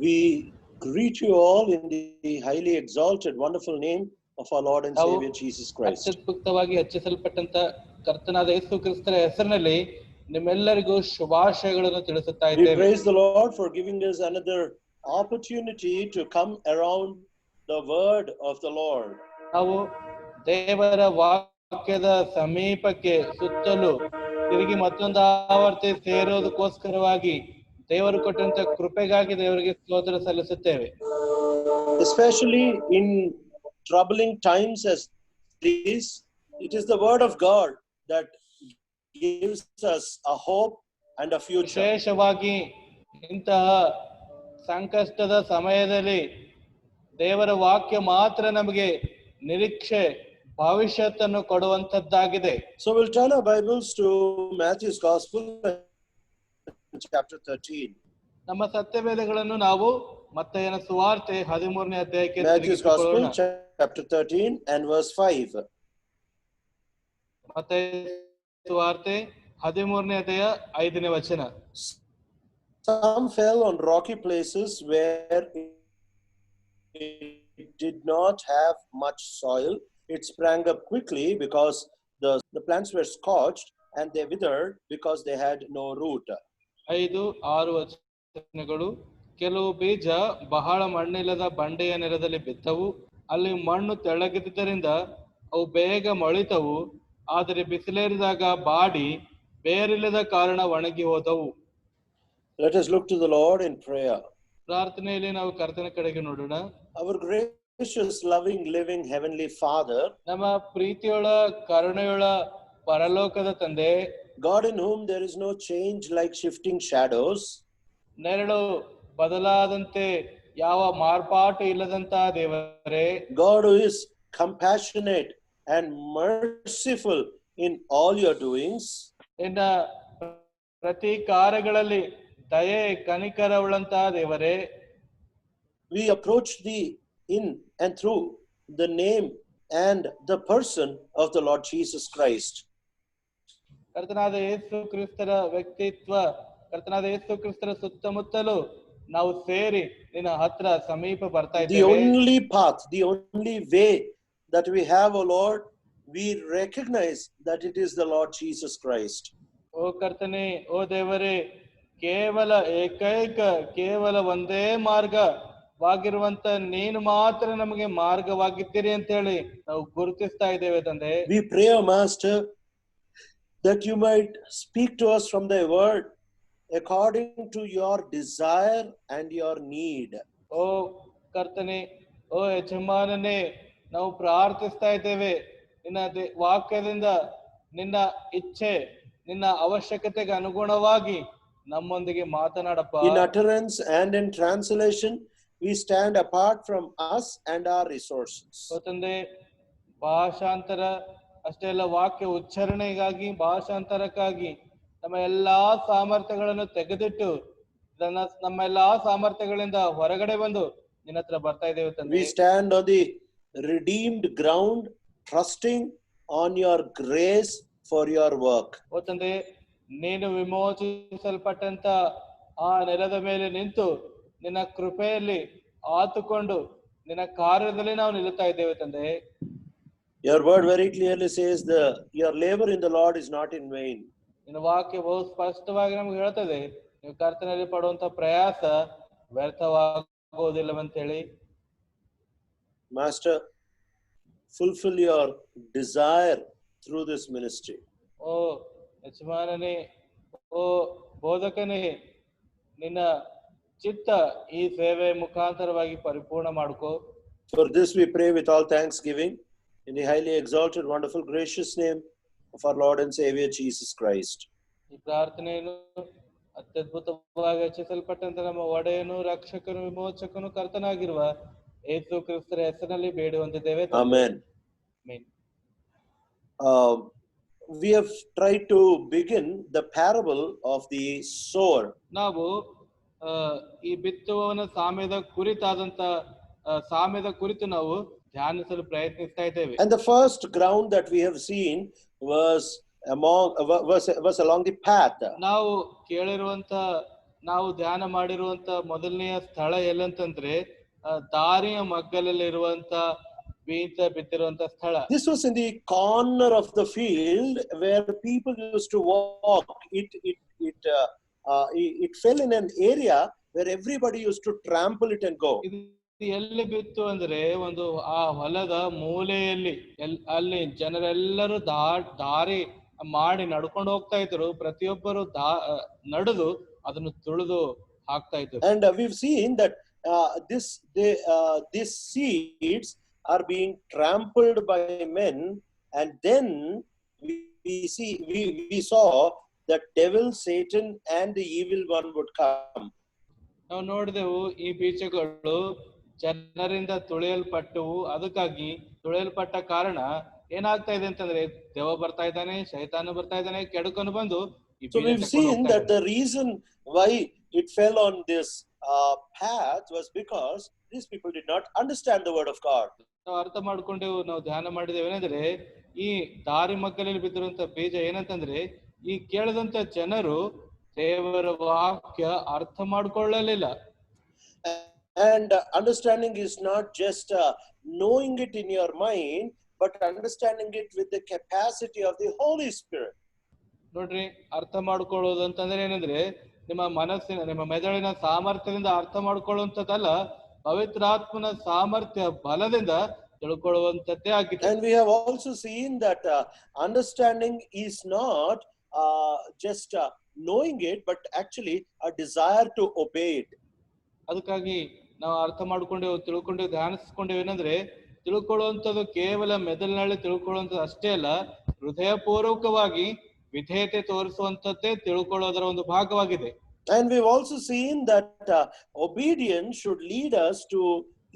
We greet you all in the highly exalted, wonderful name of our Lord and Savior Jesus Christ. ಅತ್ಯದ್ಭುತವಾಗಿ ಹೆಚ್ಚಿಸಲ್ಪಟ್ಟಂತ ಕರ್ತನಾದ ಯೇಸು ಕ್ರಿಸ್ತರ ಹೆಸರಿನಲ್ಲಿ ನಿಮ್ಮೆಲ್ಲರಿಗೂ ಶುಭಾಶಯಗಳನ್ನು ತಿಳಿಸುತ್ತಾ ಇದ್ದೇವೆ. We praise the Lord for giving us another opportunity to come around the word of the Lord. ನಾವು ದೇವರ ವಾಕ್ಯದ ಸಮೀಪಕ್ಕೆ ಸುತ್ತಲೂ ತಿರುಗಿ ಮತ್ತೊಂದು ಆವರ್ತಿ ಸೇರೋದಕ್ಕೋಸ್ಕರವಾಗಿ ದೇವರು ಕೊಟ್ಟಂತ ಕೃಪೆಗಾಗಿ ದೇವರಿಗೆ ಸ್ತೋತ್ರ ಸಲ್ಲಿಸುತ್ತೇವೆ. Especially in troubling times as these, it is the word of God that gives us a hope and a future. ವಿಶೇಷವಾಗಿ ಇಂತಹ ಸಂಕಷ್ಟದ ಸಮಯದಲ್ಲಿ ದೇವರ ವಾಕ್ಯ ಮಾತ್ರ ನಮಗೆ ನಿರೀಕ್ಷೆ ಭವಿಷ್ಯತ್ತನ್ನು ಕೊಡುವಂತದ್ದಾಗಿದೆ. So we'll turn our Bibles to Matthew's Gospel, chapter 13. ನಮ್ಮ ಸತ್ಯವೇದಗಳನ್ನು ನಾವು ಮತ್ತಾಯನ ಸುವಾರ್ತೆ 13ನೇ ಅಧ್ಯಾಯಕ್ಕೆ Matthew's Gospel, chapter 13 and verse 5. ಮತ್ತಾಯನ ಸುವಾರ್ತೆ 13ನೇ ಅಧ್ಯಾಯ 5ನೇ ವಚನ. Some fell on rocky places where it did not have much soil. It sprang up quickly because the plants were scorched, and they withered because they had no root. 5-6 ವಚನಗಳು. ಕೆಲವು ಬೀಜ ಬಹಳ ಮಣ್ಣಿಲ್ಲದ ಬಂಡೆಯ ನೆಲದಲ್ಲಿ ಬಿದ್ದವು. ಅಲ್ಲಿ ಮಣ್ಣು ತೆಳ್ಳಗಿದ್ದರಿಂದ ಅವು ಬೇಗ ಮೊಳಿತವು. ಆದರೆ ಬಿಸಿಲೇರಿದಾಗ ಬಾಡಿ ಬೇರಿಲ್ಲದ ಕಾರಣ ಒಣಗಿ ಹೋದವು. Let us look to the Lord in prayer. ಪ್ರಾರ್ಥನೆಯಲ್ಲಿ ನಾವು ಕರ್ತನ ಕಡೆಗೆ ನೋಡೋಣ. Our gracious, loving, living heavenly Father, ನಮ್ಮ ಪ್ರೀತಿಯೊಳ ಕರುಣೆಯೊಳ ಪರಲೋಕದ ತಂದೆ, God in whom there is no change like shifting shadows, ನೆರಳು ಬದಲಾದಂತೆ ಯಾವ ಮಾರ್ಪಾಟು ಇಲ್ಲದಂತ ದೇವರೇ, God who is compassionate and merciful in all your doings, ನಿನ್ನ ಪ್ರತಿ ಕಾರ್ಯಗಳಲ್ಲಿ ದಯೆ ಕನಿಕರವುಳ್ಳಂತ ದೇವರೇ, we approach thee in and through the name and the person of the Lord Jesus Christ. ಕರ್ತನಾದ ಯೇಸು ಕ್ರಿಸ್ತರ ವ್ಯಕ್ತಿತ್ವ, ಕರ್ತನಾದ ಯೇಸು ಕ್ರಿಸ್ತರ ಸುತ್ತಮುತ್ತಲು ನಾವು ಸೇರಿ ನಿನ್ನ ಹತ್ರ ಸಮೀಪ ಬರ್ತಾ ಇದ್ದೇವೆ. The only path, the only way that we have, O Lord, we recognize that it is the Lord Jesus Christ. ಓ ಕರ್ತನೆ, ಓ ದೇವರೇ, ಕೇವಲ ಏಕೈಕ ಕೇವಲ ಒಂದೇ ಮಾರ್ಗವಾಗಿರುವಂತ ನೀನು ಮಾತ್ರ ನಮಗೆ ಮಾರ್ಗವಾಗಿದ್ದೀರಿ ಅಂತ ಹೇಳಿ ನಾವು ಗುರುತಿಸ್ತಾ ಇದ್ದೇವೆ ತಂದೆ. We pray, O Master, that you might speak to us from thy word according to your desire and your need. ಓ ಕರ್ತನೆ, ಓ ಯಜಮಾನನೇ, ನಾವು ಪ್ರಾರ್ಥಿಸ್ತಾ ಇದ್ದೇವೆ ನಿನ್ನ ವಾಕ್ಯದಿಂದ ನಿನ್ನ ಇಚ್ಛೆ, ನಿನ್ನ ಅವಶ್ಯಕತೆಗೆ ಅನುಗುಣವಾಗಿ ನಮ್ಮೊಂದಿಗೆ ಮಾತನಾಡಪ್ಪ. In utterance and in translation, we stand apart from us and our resources. ಓ ತಂದೆ, ಭಾಷಾಂತರ ಅಷ್ಟೇ ಅಲ್ಲ, ವಾಕ್ಯ ಉಚ್ಚಾರಣೆಗಾಗಿ ಭಾಷಾಂತರಕ್ಕಾಗಿ ನಮ್ಮ ಎಲ್ಲಾ ಸಾಮರ್ಥ್ಯಗಳನ್ನು ತೆಗೆದಿಟ್ಟು ನಮ್ಮ ಎಲ್ಲಾ ಸಾಮರ್ಥ್ಯಗಳಿಂದ ಹೊರಗಡೆ ಬಂದು ನಿನ್ನ ಹತ್ರ ಬರ್ತಾ ಇದ್ದೇವೆ ತಂದೆ. We stand on the redeemed ground, trusting on your grace for your work. ಓ ತಂದೆ, ನೀನು ವಿಮೋಚಿಸಲ್ಪಟ್ಟಂತ ಆ ನೆಲದ ಮೇಲೆ ನಿಂತು ನಿನ್ನ ಕೃಪೆಯಲ್ಲಿ ಆತುಕೊಂಡು ನಿನ್ನ ಕಾರ್ಯದಲ್ಲಿ ನಾವು ನಿಲ್ಲುತ್ತಾ ಇದ್ದೇವೆ ತಂದೆ. Your word very clearly says your labor in the Lord is not in vain. ನಿನ್ನ ವಾಕ್ಯ ಬಹು ಸ್ಪಷ್ಟವಾಗಿ ನಮ್ಗೆ ಹೇಳ್ತದೆ, ನೀವು ಕರ್ತನಲ್ಲಿ ಪಡುವಂತ ಪ್ರಯಾಸ ವ್ಯರ್ಥವಾಗುವುದಿಲ್ಲವಂತ ಹೇಳಿ. Master, fulfill your desire through this ministry. ಓ ಯಜಮಾನನೇ, ಓ ಬೋಧಕನೇ, ನಿನ್ನ ಚಿತ್ತ ಈ ಸೇವೆ ಮುಖಾಂತರವಾಗಿ ಪರಿಪೂರ್ಣ ಮಾಡ್ಕೋ. For this we pray with all thanksgiving in the highly exalted, wonderful, gracious name of our Lord and Savior Jesus Christ. ಈ ಪ್ರಾರ್ಥನೆಯನ್ನು ಅತ್ಯದ್ಭುತವಾಗಿ ಹೆಚ್ಚಿಸಲ್ಪಟ್ಟಂತ ನಮ್ಮ ಒಡೆಯನು, ರಕ್ಷಕನು, ವಿಮೋಚಕನು, ಕರ್ತನಾಗಿರುವ ಯೇಸು ಕ್ರಿಸ್ತರ ಹೆಸರಿನಲ್ಲಿ ಬೇಡುವಂತಿದ್ದೇವೆ. Amen. Amen. We have tried to begin the parable of the sower. ನಾವು ಈ ಬಿತ್ತುವವನ ಸಾಮ್ಯದ ಕುರಿತಾದಂತ ಸಾಮ್ಯದ ಕುರಿತು ನಾವು ಧ್ಯಾನಿಸಲು ಪ್ರಯತ್ನಿಸ್ತಾ ಇದ್ದೇವೆ. And the first ground that we have seen was along the path. ನಾವು ಕೇಳಿರುವಂತ, ನಾವು ಧ್ಯಾನ ಮಾಡಿರುವಂತ ಮೊದಲನೆಯ ಸ್ಥಳ ಎಲ್ಲಂತಂದ್ರೆ ದಾರಿಯ ಮಗ್ಗಲಲ್ಲಿರುವಂತ ಬೀಜ ಬಿತ್ತಿರುವಂತ ಸ್ಥಳ. This was in the corner of the field where people used to walk. It fell in an area where everybody used to trample it and go. ಎಲ್ಲಿ ಬಿತ್ತು ಅಂದ್ರೆ ಒಂದು ಆ ಹೊಲದ ಮೂಲೆಯಲ್ಲಿ, ಅಲ್ಲಿ ಜನರೆಲ್ಲರೂ ದಾರಿ ಮಾಡಿ ನಡ್ಕೊಂಡು ಹೋಗ್ತಾ ಇದ್ರು. ಪ್ರತಿಯೊಬ್ಬರು ನಡೆದು ಅದನ್ನು ತುಳಿದು ಹಾಕ್ತಾ ಇದ್ರು. And we've seen that these seeds are being trampled by men, and then we saw that devil, Satan, and the evil one would come. ನಾವು ನೋಡಿದೆವು ಈ ಬೀಜಗಳು ಜನರಿಂದ ತುಳಿಯಲ್ಪಟ್ಟವು. ಅದಕ್ಕಾಗಿ ತುಳಿಯಲ್ಪಟ್ಟ ಕಾರಣ ಏನಾಗ್ತಾ ಇದೆ ಅಂತಂದ್ರೆ ದೇವ ಬರ್ತಾ ಇದ್ದಾನೆ, ಶೈತಾನ ಬರ್ತಾ ಇದ್ದಾನೆ, ಕೆಡುಕನು ಬಂದು. So we've seen that the reason why it fell on this path was because these people did not understand the word of God. ನಾವು ಅರ್ಥ ಮಾಡ್ಕೊಂಡೆವು, ನಾವು ಧ್ಯಾನ ಮಾಡಿದೇವೆ. ಏನಂದ್ರೆ ಈ ದಾರಿ ಮಗ್ಗಲಲ್ಲಿ ಬಿದ್ದಿರುವಂತ ಬೀಜ ಏನಂತಂದ್ರೆ ಈ ಕೇಳದಂತ ಜನರು ದೇವರ ವಾಕ್ಯ ಅರ್ಥ ಮಾಡ್ಕೊಳ್ಳಲಿಲ್ಲ. And understanding is not just knowing it in your mind, but understanding it with the capacity of the Holy Spirit. ನೋಡ್ರಿ, ಅರ್ಥ ಮಾಡ್ಕೊಳ್ಳೋದು ಅಂತಂದ್ರೆ ಏನಂದ್ರೆ ನಿಮ್ಮ ಮನಸ್ಸಿನ, ನಿಮ್ಮ ಮೆದುಳಿನ ಸಾಮರ್ಥ್ಯದಿಂದ ಅರ್ಥ ಮಾಡ್ಕೊಳ್ಳುವಂಥದ್ದಲ್ಲ, ಪವಿತ್ರಾತ್ಮನ ಸಾಮರ್ಥ್ಯ ಬಲದಿಂದ ತಿಳ್ಕೊಳ್ಳುವಂಥದ್ದೇ ಆಗಿದೆ. And we have also seen that understanding is not just knowing it, but actually a desire to obey it. ಅದಕ್ಕಾಗಿ ನಾವು ಅರ್ಥ ಮಾಡ್ಕೊಂಡೇವು, ತಿಳ್ಕೊಂಡೇವು, ಧ್ಯಾನಿಸ್ಕೊಂಡೇವು. ಏನಂದ್ರೆ ತಿಳ್ಕೊಳ್ಳುವಂಥದ್ದು ಕೇವಲ ಮೆದುಳಿನಲ್ಲಿ ತಿಳ್ಕೊಳ್ಳುವಂಥದ್ದು ಅಷ್ಟೇ ಅಲ್ಲ, ಹೃದಯಪೂರ್ವಕವಾಗಿ ವಿಧೇಯತೆ ತೋರಿಸುವಂಥದ್ದೇ ತಿಳ್ಕೊಳ್ಳೋದರ ಒಂದು ಭಾಗವಾಗಿದೆ. And we've also seen that obedience should lead us to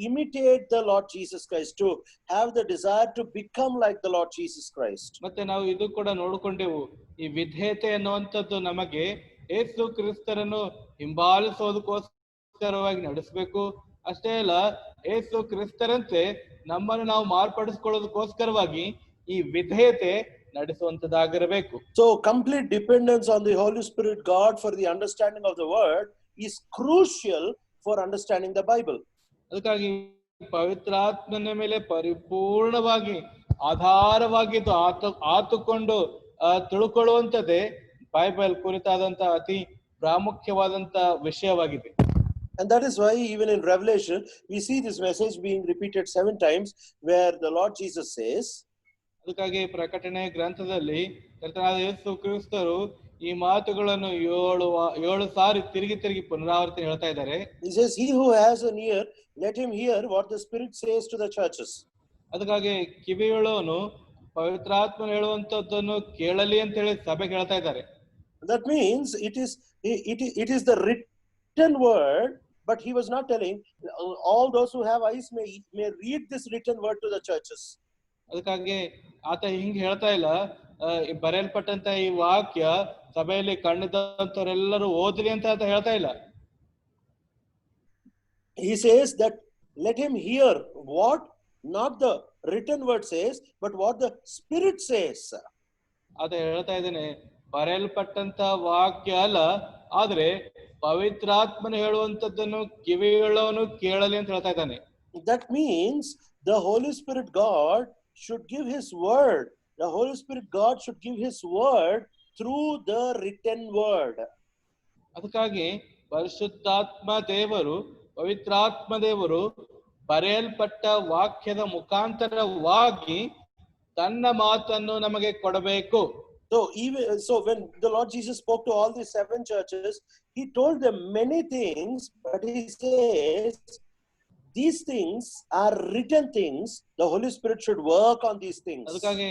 imitate the Lord Jesus Christ, to have the desire to become like the Lord Jesus Christ. ಮತ್ತೆ ನಾವು ಇದು ಕೂಡ ನೋಡಿಕೊಂಡೆವು, ಈ ವಿಧೇಯತೆ ಅನ್ನುವಂಥದ್ದು ನಮಗೆ ಯೇಸು ಕ್ರಿಸ್ತರನ್ನು ಹಿಂಬಾಲಿಸೋದಕ್ಕೋಸ್ಕರವಾಗಿ ನಡೆಸಬೇಕು. ಅಷ್ಟೇ ಅಲ್ಲ, ಯೇಸು ಕ್ರಿಸ್ತರಂತೆ ನಮ್ಮನ್ನು ನಾವು ಮಾರ್ಪಡಿಸಿಕೊಳ್ಳೋದಕ್ಕೋಸ್ಕರವಾಗಿ ಈ ವಿಧೇಯತೆ ನಡೆಸುವಂತದ್ದಾಗಿರಬೇಕು. So complete dependence on the Holy Spirit God for the understanding of the word is crucial for understanding the Bible. ಅದಕ್ಕಾಗಿ ಪವಿತ್ರಾತ್ಮನ ಮೇಲೆ ಪರಿಪೂರ್ಣವಾಗಿ ಆಧಾರವಾಗಿದ್ದು ಆತುಕೊಂಡು ತಿಳ್ಕೊಳ್ಳುವಂಥದ್ದೇ ಬೈಬಲ್ ಕುರಿತಾದಂತ ಅತಿ ಪ್ರಾಮುಖ್ಯವಾದಂತ ವಿಷಯವಾಗಿದೆ. And that is why even in Revelation we see this message being repeated 7 times, where the Lord Jesus says, ಅದಕ್ಕಾಗಿ ಪ್ರಕಟಣೆ ಗ್ರಂಥದಲ್ಲಿ ಕರ್ತನಾದ ಯೇಸು ಕ್ರಿಸ್ತರು ಈ ಮಾತುಗಳನ್ನು ಏಳು ಸಾರಿ ತಿರುಗಿ ಪುನರಾವರ್ತನೆ ಹೇಳ್ತಾ ಇದ್ದಾರೆ. He says, he who has an ear, let him hear what the Spirit says to the churches. ಅದಕ್ಕಾಗಿ ಕಿವಿಯುಳ್ಳವನು ಪವಿತ್ರಾತ್ಮನು ಹೇಳುವಂತದ್ದನ್ನು ಕೇಳಲಿ ಅಂತ ಹೇಳಿ ಸಭೆಗೆ ಹೇಳ್ತಾ ಇದ್ದಾರೆ. That means it is the written word, but he was not telling all those who have eyes may read this written word to the churches. ಅದಕ್ಕಾಗಿ ಆತ ಹಿಂಗ್ ಹೇಳ್ತಾ ಇಲ್ಲ, ಬರೆಯಲ್ಪಟ್ಟಂತ ಈ ವಾಕ್ಯ ಸಭೆಯಲ್ಲಿ ಕಣ್ಣಿದ್ದಂತವರೆಲ್ಲರೂ ಓದ್ಲಿ ಅಂತ ಆತ ಹೇಳ್ತಾ ಇಲ್ಲ. He says that let him hear what not the written word says, but what the Spirit says. ಆತ ಹೇಳ್ತಾ ಇದ್ದೇನೆ, ಬರೆಯಲ್ಪಟ್ಟಂತ ವಾಕ್ಯ ಅಲ್ಲ, ಆದ್ರೆ ಪವಿತ್ರಾತ್ಮನು ಹೇಳುವಂತದ್ದನ್ನು ಕಿವಿಯುಳ್ಳವನು ಕೇಳಲಿ ಅಂತ ಹೇಳ್ತಾ ಇದ್ದಾನೆ. That means the Holy Spirit God should give his word. The Holy Spirit God should give his word through the written word. ಅದಕ್ಕಾಗಿ ಪರಿಶುದ್ಧಾತ್ಮ ದೇವರು, ಪವಿತ್ರಾತ್ಮ ದೇವರು ಬರೆಯಲ್ಪಟ್ಟ ವಾಕ್ಯದ ಮುಖಾಂತರವಾಗಿ ತನ್ನ ಮಾತನ್ನು ನಮಗೆ ಕೊಡಬೇಕು. So when the Lord Jesus spoke to all these 7 churches, he told them many things, but he says these things are written things. The Holy Spirit should work on these things. ಅದಕ್ಕಾಗಿ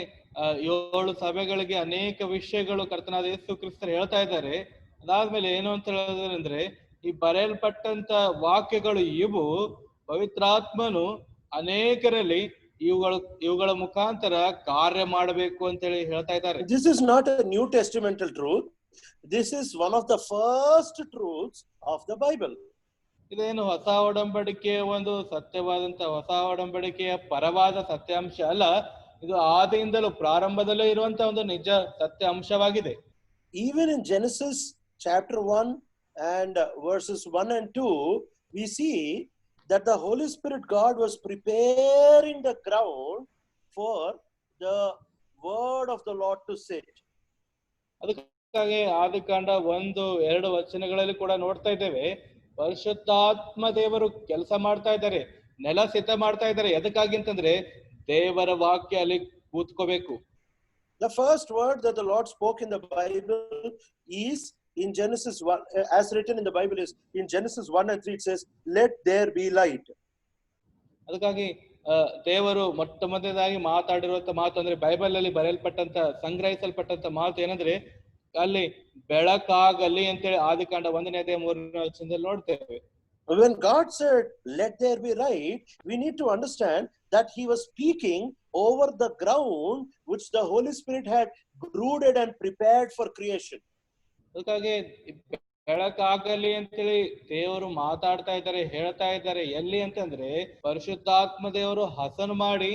7 ಸಭೆಗಳಿಗೆ ಅನೇಕ ವಿಷಯಗಳು ಕರ್ತನಾದ ಯೇಸು ಕ್ರಿಸ್ತರು ಹೇಳ್ತಾ ಇದ್ದಾರೆ. ಅದಾದ್ಮೇಲೆ ಏನು ಅಂತ ಹೇಳಿದ್ರೆ, ಈ ಬರೆಯಲ್ಪಟ್ಟಂತ ವಾಕ್ಯಗಳು ಇವು ಪವಿತ್ರಾತ್ಮನು ಅನೇಕರಲ್ಲಿ ಇವುಗಳ ಮುಖಾಂತರ ಕಾರ್ಯ ಮಾಡಬೇಕು ಅಂತ ಹೇಳಿ ಹೇಳ್ತಾ ಇದ್ದಾರೆ. This is not a New Testamental truth. This is one of the first truths of the Bible. ಇದೇನು ಹೊಸ ಒಡಂಬಡಿಕೆಯ ಒಂದು ಸತ್ಯವಾದಂತ ಹೊಸ ಒಡಂಬಡಿಕೆಯ ಪರವಾದ ಸತ್ಯಾಂಶ ಅಲ್ಲ, ಇದು ಆದಿಯಿಂದಲೂ ಪ್ರಾರಂಭದಲ್ಲೇ ಇರುವಂತ ಒಂದು ನಿಜ ಸತ್ಯ ಅಂಶವಾಗಿದೆ. Even in Genesis chapter 1 and verses 1 and 2, we see that the Holy Spirit God was preparing the ground for the word of the Lord to sit. ಅದಕ್ಕಾಗಿ ಆದಿಕಾಂಡ 1-2 ವಚನಗಳಲ್ಲಿ ಕೂಡ ನೋಡ್ತಾ ಇದ್ದೇವೆ, ಪರಿಶುದ್ಧಾತ್ಮ ದೇವರು ಕೆಲಸ ಮಾಡ್ತಾ ಇದ್ದಾರೆ, ನೆಲ ಸಿದ್ಧ ಮಾಡ್ತಾ ಇದ್ದಾರೆ. ಎದಕ್ಕಾಗಿ ಅಂತಂದ್ರೆ ದೇವರ ವಾಕ್ಯ ಅಲ್ಲಿ ಕೂತ್ಕೋಬೇಕು. The first word that the Lord spoke in the Bible is in Genesis 1, as written in the Bible is in Genesis 1 and 3, it says, let there be light. ಅದಕ್ಕಾಗಿ ದೇವರು ಮೊಟ್ಟ ಮೊದಲದಾಗಿ ಮಾತಾಡಿರುವಂತ ಮಾತು ಅಂದ್ರೆ ಬೈಬಲ್ ಅಲ್ಲಿ ಬರೆಯಲ್ಪಟ್ಟಂತ ಸಂಗ್ರಹಿಸಲ್ಪಟ್ಟಂತ ಮಾತು ಏನಂದ್ರೆ, ಅಲ್ಲಿ ಬೆಳಕಾಗಲಿ ಅಂತೇಳಿ ಆದಿಕಾಂಡ 1-3 ವಚನದಲ್ಲಿ ನೋಡ್ತೇವೆ. When God said, let there be light, we need to understand that he was speaking over the ground which the Holy Spirit had brooded and prepared for creation. ಅದಕ್ಕಾಗಿ ಬೆಳಕಾಗಲಿ ಅಂತೇಳಿ ದೇವರು ಮಾತಾಡ್ತಾ ಇದ್ದಾರೆ, ಹೇಳ್ತಾ ಇದ್ದಾರೆ. ಎಲ್ಲಿ ಅಂತಂದ್ರೆ ಪರಿಶುದ್ಧಾತ್ಮ ದೇವರು ಹಸನು ಮಾಡಿ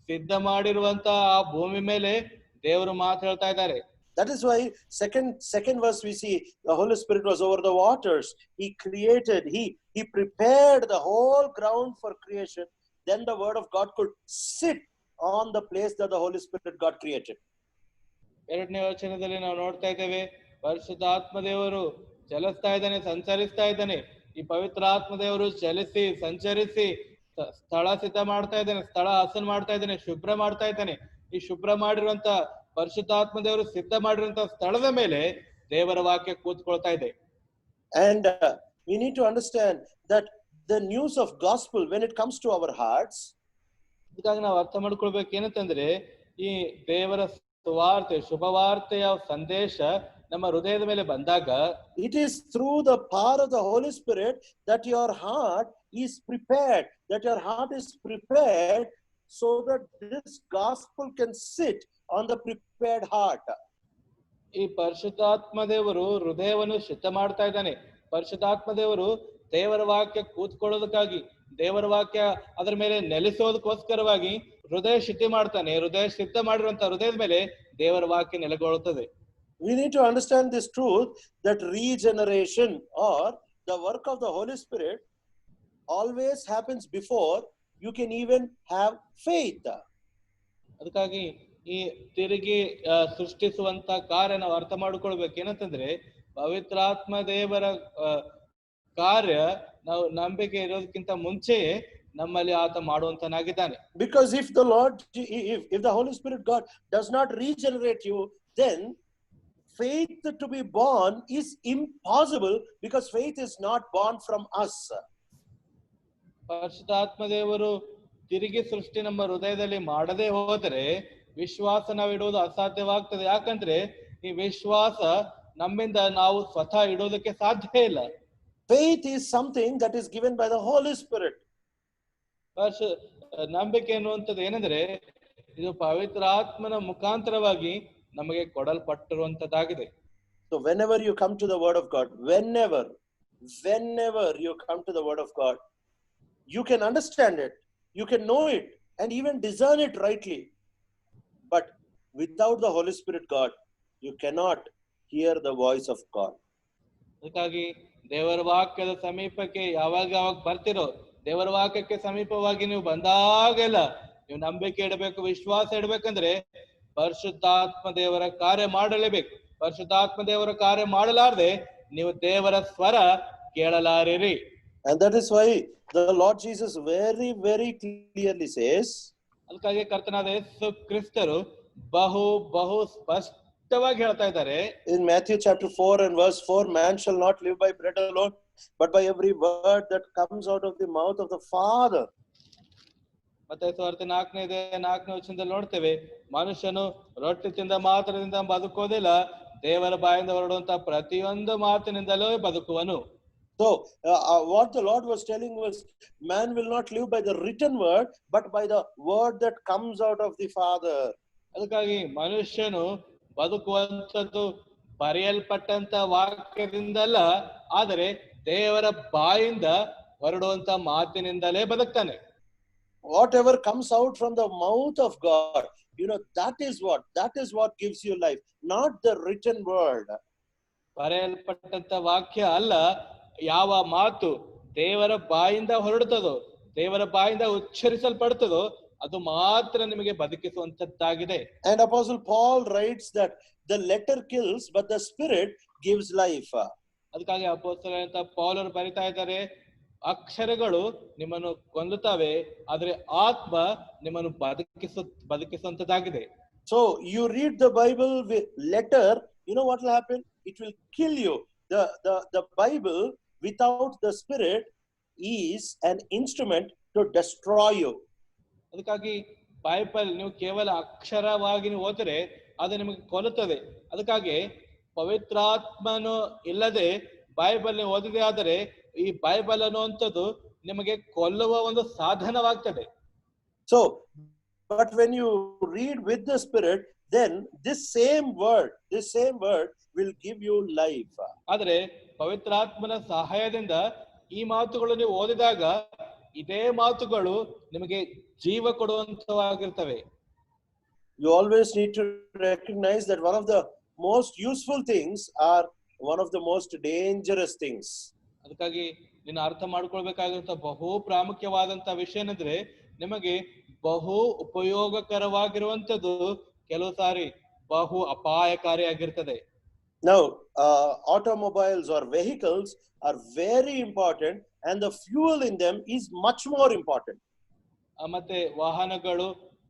ಸಿದ್ಧ ಮಾಡಿರುವಂತ ಆ ಭೂಮಿ ಮೇಲೆ ದೇವರು ಮಾತು ಹೇಳ್ತಾ ಇದ್ದಾರೆ. That is why second verse we see the Holy Spirit was over the waters. He created, he prepared the whole ground for creation. Then the word of God could sit on the place that the Holy Spirit God created. 2ನೇ ವಚನದಲ್ಲಿ ನಾವು ನೋಡ್ತಾ ಇದ್ದೇವೆ, ಪರಿಶುದ್ಧಾತ್ಮ ದೇವರು ಚಲಿಸ್ತಾ ಇದ್ದಾನೆ, ಸಂಚರಿಸ್ತಾ ಇದ್ದಾನೆ. ಈ ಪವಿತ್ರಾತ್ಮ ದೇವರು ಚಲಿಸಿ ಸಂಚರಿಸಿ ಸ್ಥಳ ಸಿದ್ಧ ಮಾಡ್ತಾ ಇದ್ದಾನೆ, ಸ್ಥಳ ಹಸನ್ ಮಾಡ್ತಾ ಇದ್ದಾನೆ, ಶುಭ್ರ ಮಾಡ್ತಾ ಇದ್ದಾನೆ. ಈ ಶುಭ್ರ ಮಾಡಿರುವಂತ ಪರಿಶುದ್ಧಾತ್ಮ ದೇವರು ಸಿದ್ಧ ಮಾಡಿರುವಂತ ಸ್ಥಳದ ಮೇಲೆ ದೇವರ ವಾಕ್ಯ ಕೂತ್ಕೊಳ್ತಾ ಇದೆ. And we need to understand that the news of gospel, when it comes to our hearts, ಇದಕ್ಕಾಗಿ ನಾವು ಅರ್ಥ ಮಾಡ್ಕೊಳ್ಬೇಕು ಏನಂತಂದ್ರೆ, ಈ ದೇವರ ಸುವಾರ್ತೆ, ಶುಭವಾರ್ತೆಯ ಸಂದೇಶ ನಮ್ಮ ಹೃದಯದ ಮೇಲೆ ಬಂದಾಗ, it is through the power of the Holy Spirit that your heart is prepared, so that this gospel can sit on the prepared heart. ಈ ಪರಿಶುದ್ಧಾತ್ಮ ದೇವರು ಹೃದಯವನ್ನು ಸಿದ್ಧ ಮಾಡ್ತಾ ಇದ್ದಾನೆ. ಪರಿಶುದ್ಧಾತ್ಮ ದೇವರು ದೇವರ ವಾಕ್ಯ ಕೂತ್ಕೊಳ್ಳೋದಕ್ಕಾಗಿ, ದೇವರ ವಾಕ್ಯ ಅದರ ಮೇಲೆ ನೆಲೆಸೋದಕ್ಕೋಸ್ಕರವಾಗಿ ಹೃದಯ ಸಿದ್ಧ ಮಾಡ್ತಾನೆ. ಹೃದಯ ಸಿದ್ಧ ಮಾಡಿರುವಂತ ಹೃದಯದ ಮೇಲೆ ದೇವರ ವಾಕ್ಯ ನೆಲೆಗೊಳ್ಳುತ್ತದೆ. We need to understand this truth that regeneration or the work of the Holy Spirit always happens before you can even have faith. ಅದಕ್ಕಾಗಿ ಈ ತಿರುಗಿ ಸೃಷ್ಟಿಸುವಂತ ಕಾರ್ಯ ನಾವು ಅರ್ಥ ಮಾಡ್ಕೊಳ್ಬೇಕು. ಏನಂತಂದ್ರೆ ಪವಿತ್ರಾತ್ಮ ದೇವರ ಕಾರ್ಯ ನಾವು ನಂಬಿಕೆ ಇರೋದಕ್ಕಿಂತ ಮುಂಚೆಯೇ ನಮ್ಮಲ್ಲಿ ಆತ ಮಾಡುವಂತನಾಗಿದ್ದಾನೆ. Because if the Holy Spirit God does not regenerate you, then faith to be born is impossible because faith is not born from us. ಪರಿಶುದ್ಧಾತ್ಮ ದೇವರು ತಿರುಗಿ ಸೃಷ್ಟಿ ನಮ್ಮ ಹೃದಯದಲ್ಲಿ ಮಾಡದೇ ಹೋದರೆ ವಿಶ್ವಾಸ ನಾವು ಇಡುವುದು ಅಸಾಧ್ಯವಾಗ್ತದೆ. ಯಾಕಂದ್ರೆ ಈ ವಿಶ್ವಾಸ ನಮ್ಮಿಂದ ನಾವು ಸ್ವತಃ ಇಡೋದಕ್ಕೆ ಸಾಧ್ಯ ಇಲ್ಲ. Faith is something that is given by the Holy Spirit. ನಂಬಿಕೆ ಅನ್ನುವಂಥದ್ದು ಏನಂದ್ರೆ ಇದು ಪವಿತ್ರಾತ್ಮನ ಮುಖಾಂತರವಾಗಿ ನಮಗೆ ಕೊಡಲ್ಪಟ್ಟಿರುವಂತದ್ದಾಗಿದೆ. So whenever you come to the word of God, whenever you come to the word of God, you can understand it, you can know it, and even discern it rightly. But without the Holy Spirit, God, you cannot hear the voice of God. ಅದಕ್ಕಾಗಿ ದೇವರ ವಾಕ್ಯದ ಸಮೀಪಕ್ಕೆ ಯಾವಾಗ ಬರ್ತಿರೋ, ದೇವರ ವಾಕ್ಯಕ್ಕೆ ಸಮೀಪವಾಗಿ ನೀವು ಬಂದಾಗೆಲ್ಲ ನೀವು ನಂಬಿಕೆ ಇಡಬೇಕು, ವಿಶ್ವಾಸ ಇಡಬೇಕಂದ್ರೆ ಪರಿಶುದ್ಧಾತ್ಮ ದೇವರ ಕಾರ್ಯ ಮಾಡಲೇಬೇಕು. ಪರಿಶುದ್ಧಾತ್ಮ ದೇವರ ಕಾರ್ಯ ಮಾಡಲಾರದೆ ನೀವು ದೇವರ ಸ್ವರ ಕೇಳಲಾರಿರಿ. And that is why the Lord Jesus very, very clearly says, ಅದಕ್ಕಾಗಿ ಕರ್ತನಾದ ಯೇಸು ಕ್ರಿಸ್ತರು ಬಹು ಸ್ಪಷ್ಟವಾಗಿ ಹೇಳ್ತಾ ಇದ್ದಾರೆ in Matthew chapter 4 and verse 4, man shall not live by bread alone, but by every word that comes out of the mouth of the Father. ಮತ್ತಾಯ ಸುವಾರ್ತೆ 4ನೇ ವಚನದಲ್ಲಿ ನೋಡ್ತೇವೆ, ಮನುಷ್ಯನು ರೊಟ್ಟಿ ತಿಂದ ಮಾತ್ರದಿಂದ ಬದುಕೋದಿಲ್ಲ, ದೇವರ ಬಾಯಿಂದ ಹೊರಡುವಂತ ಪ್ರತಿಯೊಂದು ಮಾತಿನಿಂದಲೂ ಬದುಕುವನು. So what the Lord was telling was, man will not live by the written word, but by the word that comes out of the Father. ಅದಕ್ಕಾಗಿ ಮನುಷ್ಯನು ಬದುಕುವಂಥದ್ದು ಬರೆಯಲ್ಪಟ್ಟಂತ ವಾಕ್ಯದಿಂದಲ್ಲ, ಆದರೆ ದೇವರ ಬಾಯಿಂದ ಹೊರಡುವಂತ ಮಾತಿನಿಂದಲೇ ಬದುಕ್ತಾನೆ. Whatever comes out from the mouth of God, that is what gives you life, not the written word. ಬರೆಯಲ್ಪಟ್ಟಂತ ವಾಕ್ಯ ಅಲ್ಲ, ಯಾವ ಮಾತು ದೇವರ ಬಾಯಿಂದ ಹೊರಡುತ್ತದೋ, ದೇವರ ಬಾಯಿಂದ ಉಚ್ಚರಿಸಲ್ಪಡುತ್ತದೋ ಅದು ಮಾತ್ರ ನಿಮಗೆ ಬದುಕಿಸುವಂತದ್ದಾಗಿದೆ. And Apostle Paul writes that the letter kills, but the spirit gives life. ಅದಕ್ಕಾಗಿ ಅಪೊಸ್ತಲನಾದ ಪೌಲರು ಬರಿತಾ ಇದ್ದಾರೆ, ಅಕ್ಷರಗಳು ನಿಮ್ಮನ್ನು ಕೊಲ್ಲುತ್ತವೆ, ಆದ್ರೆ ಆತ್ಮ ನಿಮ್ಮನ್ನು ಬದುಕಿಸುವಂತದ್ದಾಗಿದೆ. So you read the Bible with letter, what will happen? It will kill you. The Bible without the spirit is an instrument to destroy you. ಅದಕ್ಕಾಗಿ Bible ನೀವು ಕೇವಲ ಅಕ್ಷರವಾಗಿ ಓದಿದ್ರೆ ಅದು ನಿಮಗೆ ಕೊಲ್ಲುತ್ತದೆ. ಅದಕ್ಕಾಗಿ ಪವಿತ್ರಾತ್ಮನು ಇಲ್ಲದೆ ಬೈಬಲ್ ಓದಿದೆ ಆದರೆ ಈ ಬೈಬಲ್ ಅನ್ನುವಂಥದ್ದು ನಿಮಗೆ ಕೊಲ್ಲುವ ಒಂದು ಸಾಧನವಾಗ್ತದೆ. So but when you read with the spirit, then this same word will give you life. ಆದರೆ ಪವಿತ್ರಾತ್ಮನ ಸಹಾಯದಿಂದ ಈ ಮಾತುಗಳು ನೀವು ಓದಿದಾಗ ಇದೇ ಮಾತುಗಳು ನಿಮಗೆ ಜೀವ ಕೊಡುವಂತವಾಗಿರ್ತವೆ. You always need to recognize that one of the most useful things are one of the most dangerous things. ಅದಕ್ಕಾಗಿ ನೀನು ಅರ್ಥ ಮಾಡ್ಕೊಳ್ಬೇಕಾಗಿರುವಂತ ಬಹು ಪ್ರಾಮುಖ್ಯವಾದಂತ ವಿಷಯ ಏನಂದ್ರೆ, ನಿಮಗೆ ಬಹು ಉಪಯೋಗಕರವಾಗಿರುವಂತದ್ದು ಕೆಲವು ಸಾರಿ ಬಹು ಅಪಾಯಕಾರಿಯಾಗಿರ್ತದೆ. Now automobiles or vehicles are very important, and the fuel in them is much more important. ಮತ್ತೆ ವಾಹನಗಳು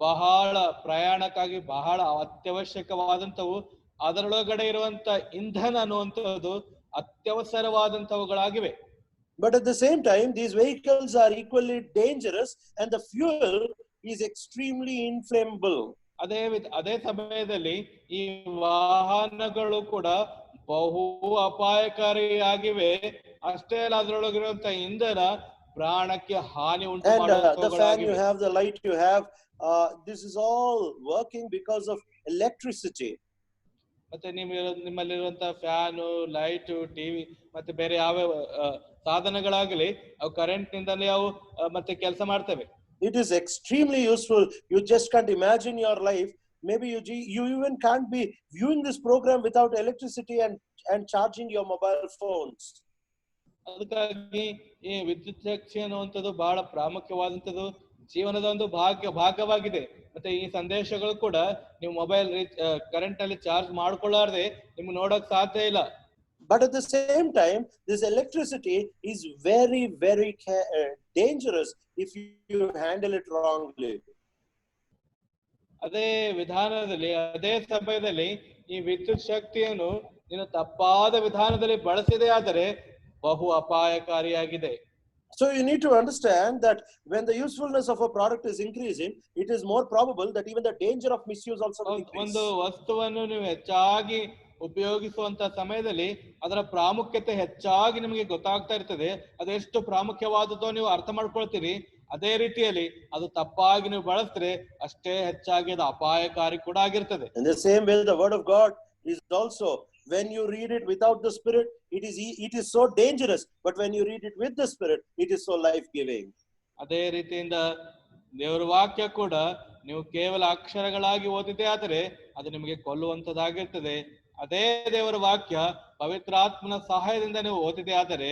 ಬಹಳ ಪ್ರಯಾಣಕ್ಕಾಗಿ ಬಹಳ ಅತ್ಯವಶ್ಯಕವಾದಂತವು, ಅದರೊಳಗಡೆ ಇರುವಂತ ಇಂಧನ ಅನ್ನುವಂಥದ್ದು ಅತ್ಯವಸರವಾದಂತವುಗಳಾಗಿವೆ. But at the same time, these vehicles are equally dangerous, and the fuel is extremely inflammable. ಅದೇ ಸಮಯದಲ್ಲಿ ಈ ವಾಹನಗಳು ಕೂಡ ಬಹು ಅಪಾಯಕಾರಿಯಾಗಿವೆ. ಅಷ್ಟೇ ಅಲ್ಲ, ಅದರೊಳಗಿರುವಂತ ಇಂಧನ ಪ್ರಾಣಕ್ಕೆ ಹಾನಿ ಉಂಟು ಮಾಡುವಂತವುಗಳಾಗಿವೆ. The fan you have, the light you have, this is all working because of electricity. ಮತ್ತೆ ನಿಮ್ಮಲ್ಲಿರುವಂತ ಫ್ಯಾನು, ಲೈಟು, ಟಿವಿ ಮತ್ತೆ ಬೇರೆ ಯಾವ ಸಾಧನಗಳಾಗಲಿ ಅವು ಕರೆಂಟ್ ನಿಂದಲೇ ಅವು ಮತ್ತೆ ಕೆಲಸ ಮಾಡ್ತವೆ. It is extremely useful. You just can't imagine your life. Maybe you even can't be viewing this program without electricity and charging your mobile phones. ಅದಕ್ಕಾಗಿ ಈ ವಿದ್ಯುತ್ ಶಕ್ತಿ ಅನ್ನುವಂಥದ್ದು ಬಹಳ ಪ್ರಾಮುಖ್ಯವಾದಂಥದ್ದು, ಜೀವನದ ಒಂದು ಭಾಗವಾಗಿದೆ. ಮತ್ತೆ ಈ ಸಂದೇಶಗಳು ಕೂಡ ನೀವು ಮೊಬೈಲ್ ಕರೆಂಟ್ ಅಲ್ಲಿ ಚಾರ್ಜ್ ಮಾಡ್ಕೊಳ್ಳಾರ್ದೆ ನಿಮ್ಗೆ ನೋಡಕ್ ಸಾಧ್ಯ ಇಲ್ಲ. But at the same time, this electricity is very, very dangerous if you handle it wrongly. ಅದೇ ವಿಧಾನದಲ್ಲಿ, ಅದೇ ಸಮಯದಲ್ಲಿ ಈ ವಿದ್ಯುತ್ ಶಕ್ತಿಯನ್ನು ನೀನು ತಪ್ಪಾದ ವಿಧಾನದಲ್ಲಿ ಬಳಸಿದೆ ಆದರೆ ಬಹು ಅಪಾಯಕಾರಿಯಾಗಿದೆ. So you need to understand that when the usefulness of a product is increasing, it is more probable that even the danger of misuse also will increase. ಒಂದು ವಸ್ತುವನ್ನು ನೀವು ಹೆಚ್ಚಾಗಿ ಉಪಯೋಗಿಸುವಂತ ಸಮಯದಲ್ಲಿ ಅದರ ಪ್ರಾಮುಖ್ಯತೆ ಹೆಚ್ಚಾಗಿ ನಿಮಗೆ ಗೊತ್ತಾಗ್ತಾ ಇರ್ತದೆ. ಅದೆಷ್ಟು ಪ್ರಾಮುಖ್ಯವಾದದ್ದು ನೀವು ಅರ್ಥ ಮಾಡ್ಕೊಳ್ತೀರಿ. ಅದೇ ರೀತಿಯಲ್ಲಿ ಅದು ತಪ್ಪಾಗಿ ನೀವು ಬಳಸಿದ್ರೆ ಅಷ್ಟೇ ಹೆಚ್ಚಾಗಿ ಅದು ಅಪಾಯಕಾರಿ ಕೂಡ ಆಗಿರ್ತದೆ. In the same way, the word of God is also, when you read it without the Spirit, it is so dangerous. But when you read it with the Spirit, it is so life-giving. ಅದೇ ರೀತಿಯಿಂದ ದೇವರ ವಾಕ್ಯ ಕೂಡ ನೀವು ಕೇವಲ ಅಕ್ಷರಗಳಾಗಿ ಓದಿದೆ ಆದರೆ ಅದು ನಿಮಗೆ ಕೊಲ್ಲುವಂತದ್ದಾಗಿರ್ತದೆ. ಅದೇ ದೇವರ ವಾಕ್ಯ ಪವಿತ್ರಾತ್ಮನ ಸಹಾಯದಿಂದ ನೀವು ಓದಿದೆ ಆದರೆ